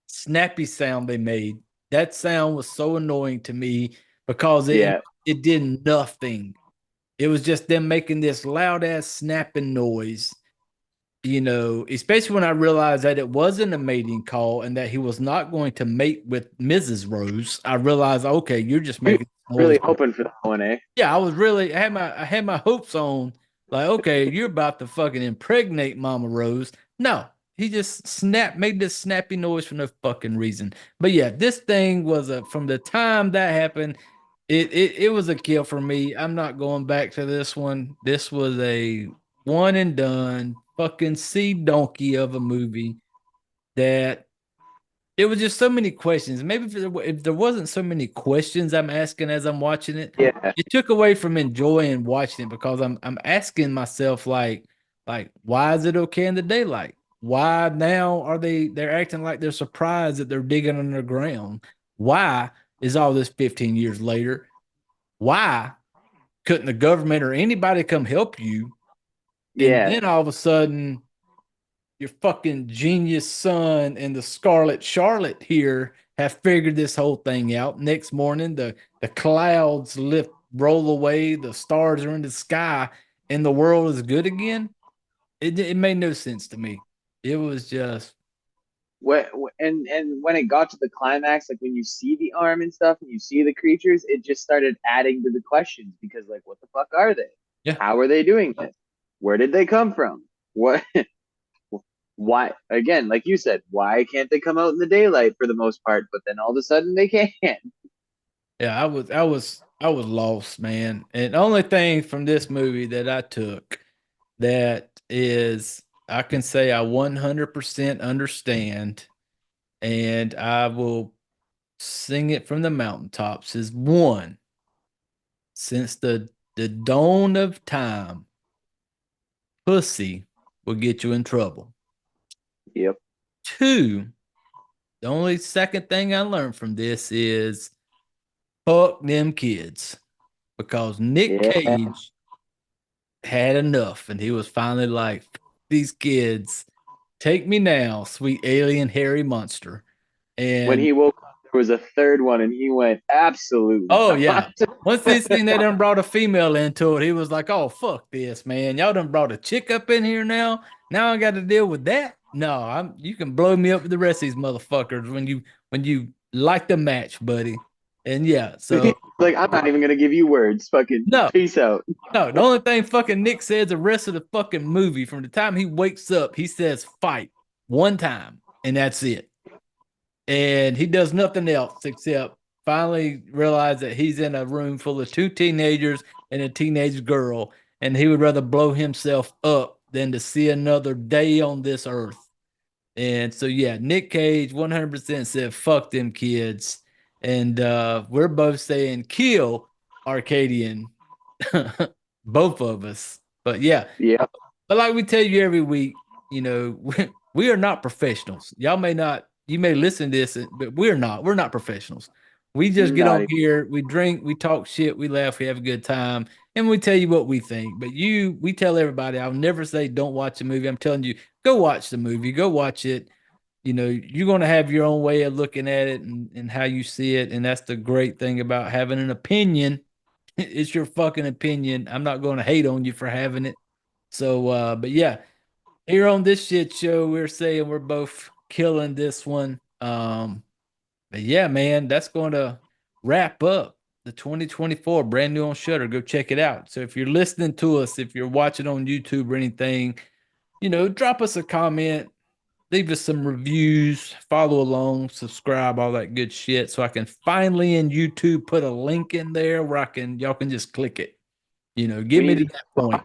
snappy sound they made. That sound was so annoying to me because it yeah, it did nothing. It was just them making this loud ass snapping noise, especially when I realized that it wasn't a mating call and that he was not going to mate with Mrs. Rose. I realized, okay, you're just we making were really noise. hoping for that one, eh? Yeah, I had my hopes on, like, okay, you're about to fucking impregnate Mama Rose. No, he just made this snappy noise for no fucking reason. But yeah, this thing was from the time that happened, it was a kill for me. I'm not going back to this one. This was a one and done fucking sea donkey of a movie that it was just so many questions. Maybe if there wasn't so many questions I'm asking as I'm watching it, Yeah, it took away from enjoying watching it because I'm asking myself like why is it okay in the daylight? Why now are they're acting like they're surprised that they're digging underground? Why is all this 15 years later? Why couldn't the government or anybody come help you? And yeah. then all of a sudden your fucking genius son and the Scarlet Charlotte here have figured this whole thing out. Next morning, the clouds roll away, the stars are in the sky, and the world is good again. It made no sense to me. It was just And when it got to the climax, like when you see the arm and stuff, and you see the creatures, it just started adding to the questions because, like, what the fuck are they? yeah, How are they doing this? Where did they come from? What? Why, again, like you said, why can't they come out in the daylight for the most part, but then all of a sudden they can? Yeah, I was lost, man. And the only thing from this movie that I took that is I can say I 100% understand and I will sing it from the mountaintops is one, since the dawn of time, pussy will get you in trouble. Yep. Two, the only second thing I learned from this is fuck them kids because Nick Yeah. Cage had enough and he was finally like, these kids, take me now, sweet alien hairy monster. When And he woke up, there was a third one, and he went, absolutely oh not. yeah. Once he seen they done brought a female into it, he was like, "Oh fuck this, man! Y'all done brought a chick up in here now. Now I got to deal with that. No, I'm. You can blow me up with the rest of these motherfuckers when you like the match, buddy. And yeah, so Like, I'm not even gonna give you words. Fucking no, peace out. no. The only thing fucking Nick says the rest of the fucking movie, from the time he wakes up, he says fight one time, and that's it. And he does nothing else except finally realize that he's in a room full of two teenagers and a teenage girl, and he would rather blow himself up than to see another day on this earth. And so, yeah, Nick Cage 100% said, fuck them kids. And we're both saying, kill Arcadian, both of us. But yeah, Yeah. but like we tell you every week, we are not professionals. Y'all may not, you may listen to this, but we're not. We're not professionals. We just get Not on even. here, we drink, we talk shit, we laugh, we have a good time, and we tell you what we think. But we tell everybody, I'll never say don't watch the movie. I'm telling you, go watch the movie, go watch it. You're going to have your own way of looking at it and how you see it. And that's the great thing about having an opinion. It's your fucking opinion. I'm not going to hate on you for having it. So, but yeah, here on this shit show, we're saying we're both killing this one. But yeah, man, that's going to wrap up the 2024 brand new on Shutter. Go check it out. So if you're listening to us, if you're watching on YouTube or anything, drop us a comment, leave us some reviews, follow along, subscribe, all that good shit. So I can finally in YouTube put a link in there where y'all can just click it. Get We me to need that point.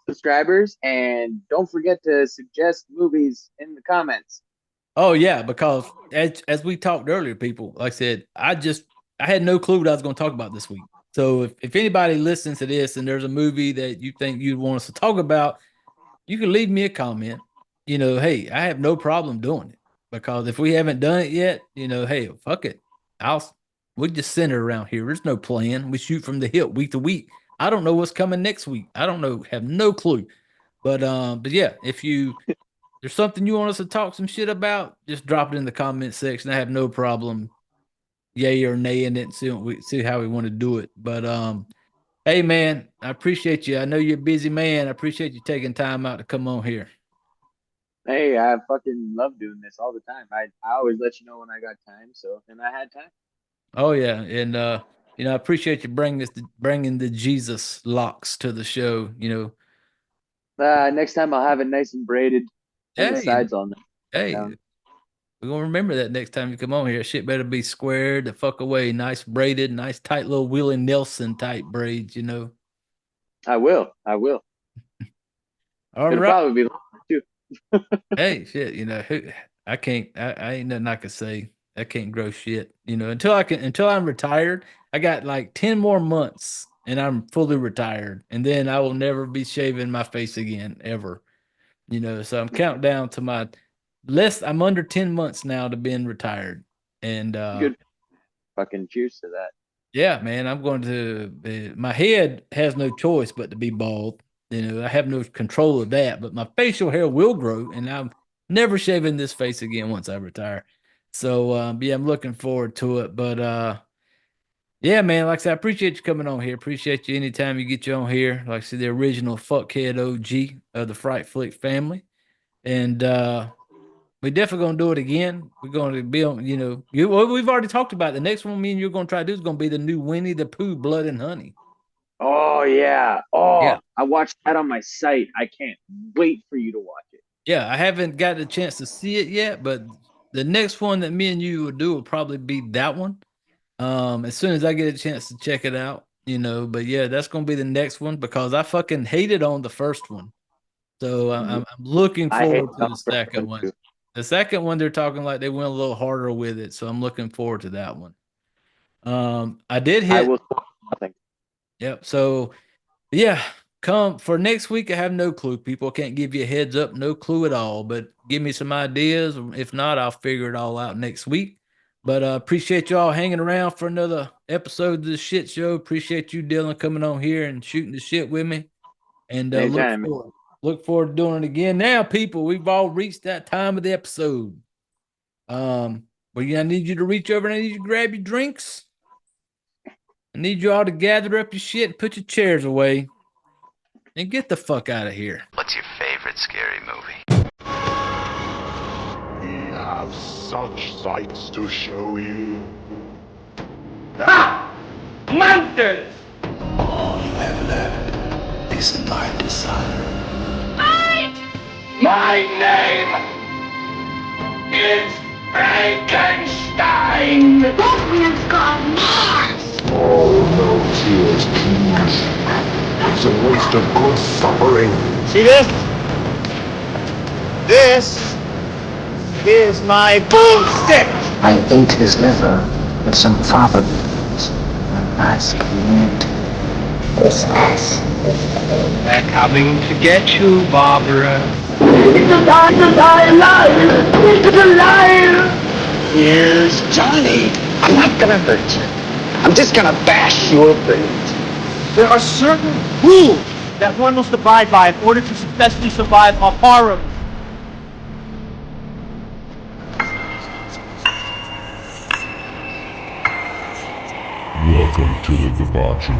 subscribers, and don't forget to suggest movies in the comments. Oh yeah, because as we talked earlier, people, like I said, I had no clue what I was going to talk about this week. So if anybody listens to this and there's a movie that you think you'd want us to talk about, you can leave me a comment. Hey, I have no problem doing it because if we haven't done it yet, hey, fuck it. We just center around here. There's no plan. We shoot from the hip week to week. I don't know what's coming next week. I don't know, have no clue. But yeah, if there's something you want us to talk some shit about, just drop it in the comment section. I have no problem, yay or nay in it, and see how we want to do it. But hey man, I appreciate you. I know you're a busy man. I appreciate you taking time out to come on here. Hey, I fucking love doing this all the time. I always let you know when I got time, and I had time. Oh yeah, and I appreciate you bringing the Jesus locks to the show. Next time I'll have it nice and braided, and the Hey, sides all nice hey, down. we're gonna remember that next time you come on here. Shit better be squared the fuck away, nice braided, nice tight little Willie Nelson type braids. I will. I will. All It'll right. probably be longer too. Hey, shit, I can't, I ain't nothing I can say. I can't grow shit, until I'm retired. I got like 10 more months and I'm fully retired. And then I will never be shaving my face again, ever. So I'm counting down to I'm under 10 months now to being retired. And, Good. Fucking cheers to that. yeah, man, I'm going to. My head has no choice but to be bald. I have no control of that, but my facial hair will grow, and I'm never shaving this face again once I retire. So, yeah, I'm looking forward to it. But yeah, man, like I said, I appreciate you coming on here. Appreciate you anytime you get you on here. Like I said, the original fuckhead OG of the Fright Flick family, and we definitely gonna do it again. We're gonna be on, we've already talked about it. The next one me and you're gonna try to do is gonna be the new Winnie the Pooh Blood and Honey. Oh yeah. Yeah. Oh, I watched that on my site. I can't wait for you to watch it. Yeah, I haven't got a chance to see it yet, but the next one that me and you will do will probably be that one. As soon as I get a chance to check it out, but yeah, that's gonna be the next one because I fucking hated on the first one. So I'm looking I hate forward to on the the first second one one. too. The second one, they're talking like they went a little harder with it, so I'm looking forward to that one. I did I hit. will spoil nothing. Yep. So yeah, come for next week. I have no clue. People can't give you a heads up, no clue at all. But give me some ideas. If not, I'll figure it all out next week. But appreciate y'all hanging around for another episode of the shit show. Appreciate you, Dylan, coming on here and shooting the shit with me. And Anytime, man. look forward to doing it again. Now, people, we've all reached that time of the episode. Well, I need you to reach over and I need you to grab your drinks. I need you all to gather up your shit and put your chairs away and get the fuck out of here. What's your favorite scary movie? We have such sights to show you. Monsters! All you have left is my desire. My name is Frankenstein! That man's got Mars. Oh, no tears, please. It's a waste of good suffering. See this? This is my boomstick. I ate his liver with some fava beans. A nice community. This ass. They're coming to get you, Barbara. It's alive! It's alive! Here's Johnny. I'm not gonna hurt you. I'm just gonna bash your brains. There are certain rules that one must abide by in order to successfully survive a horror. Welcome to the debauchery.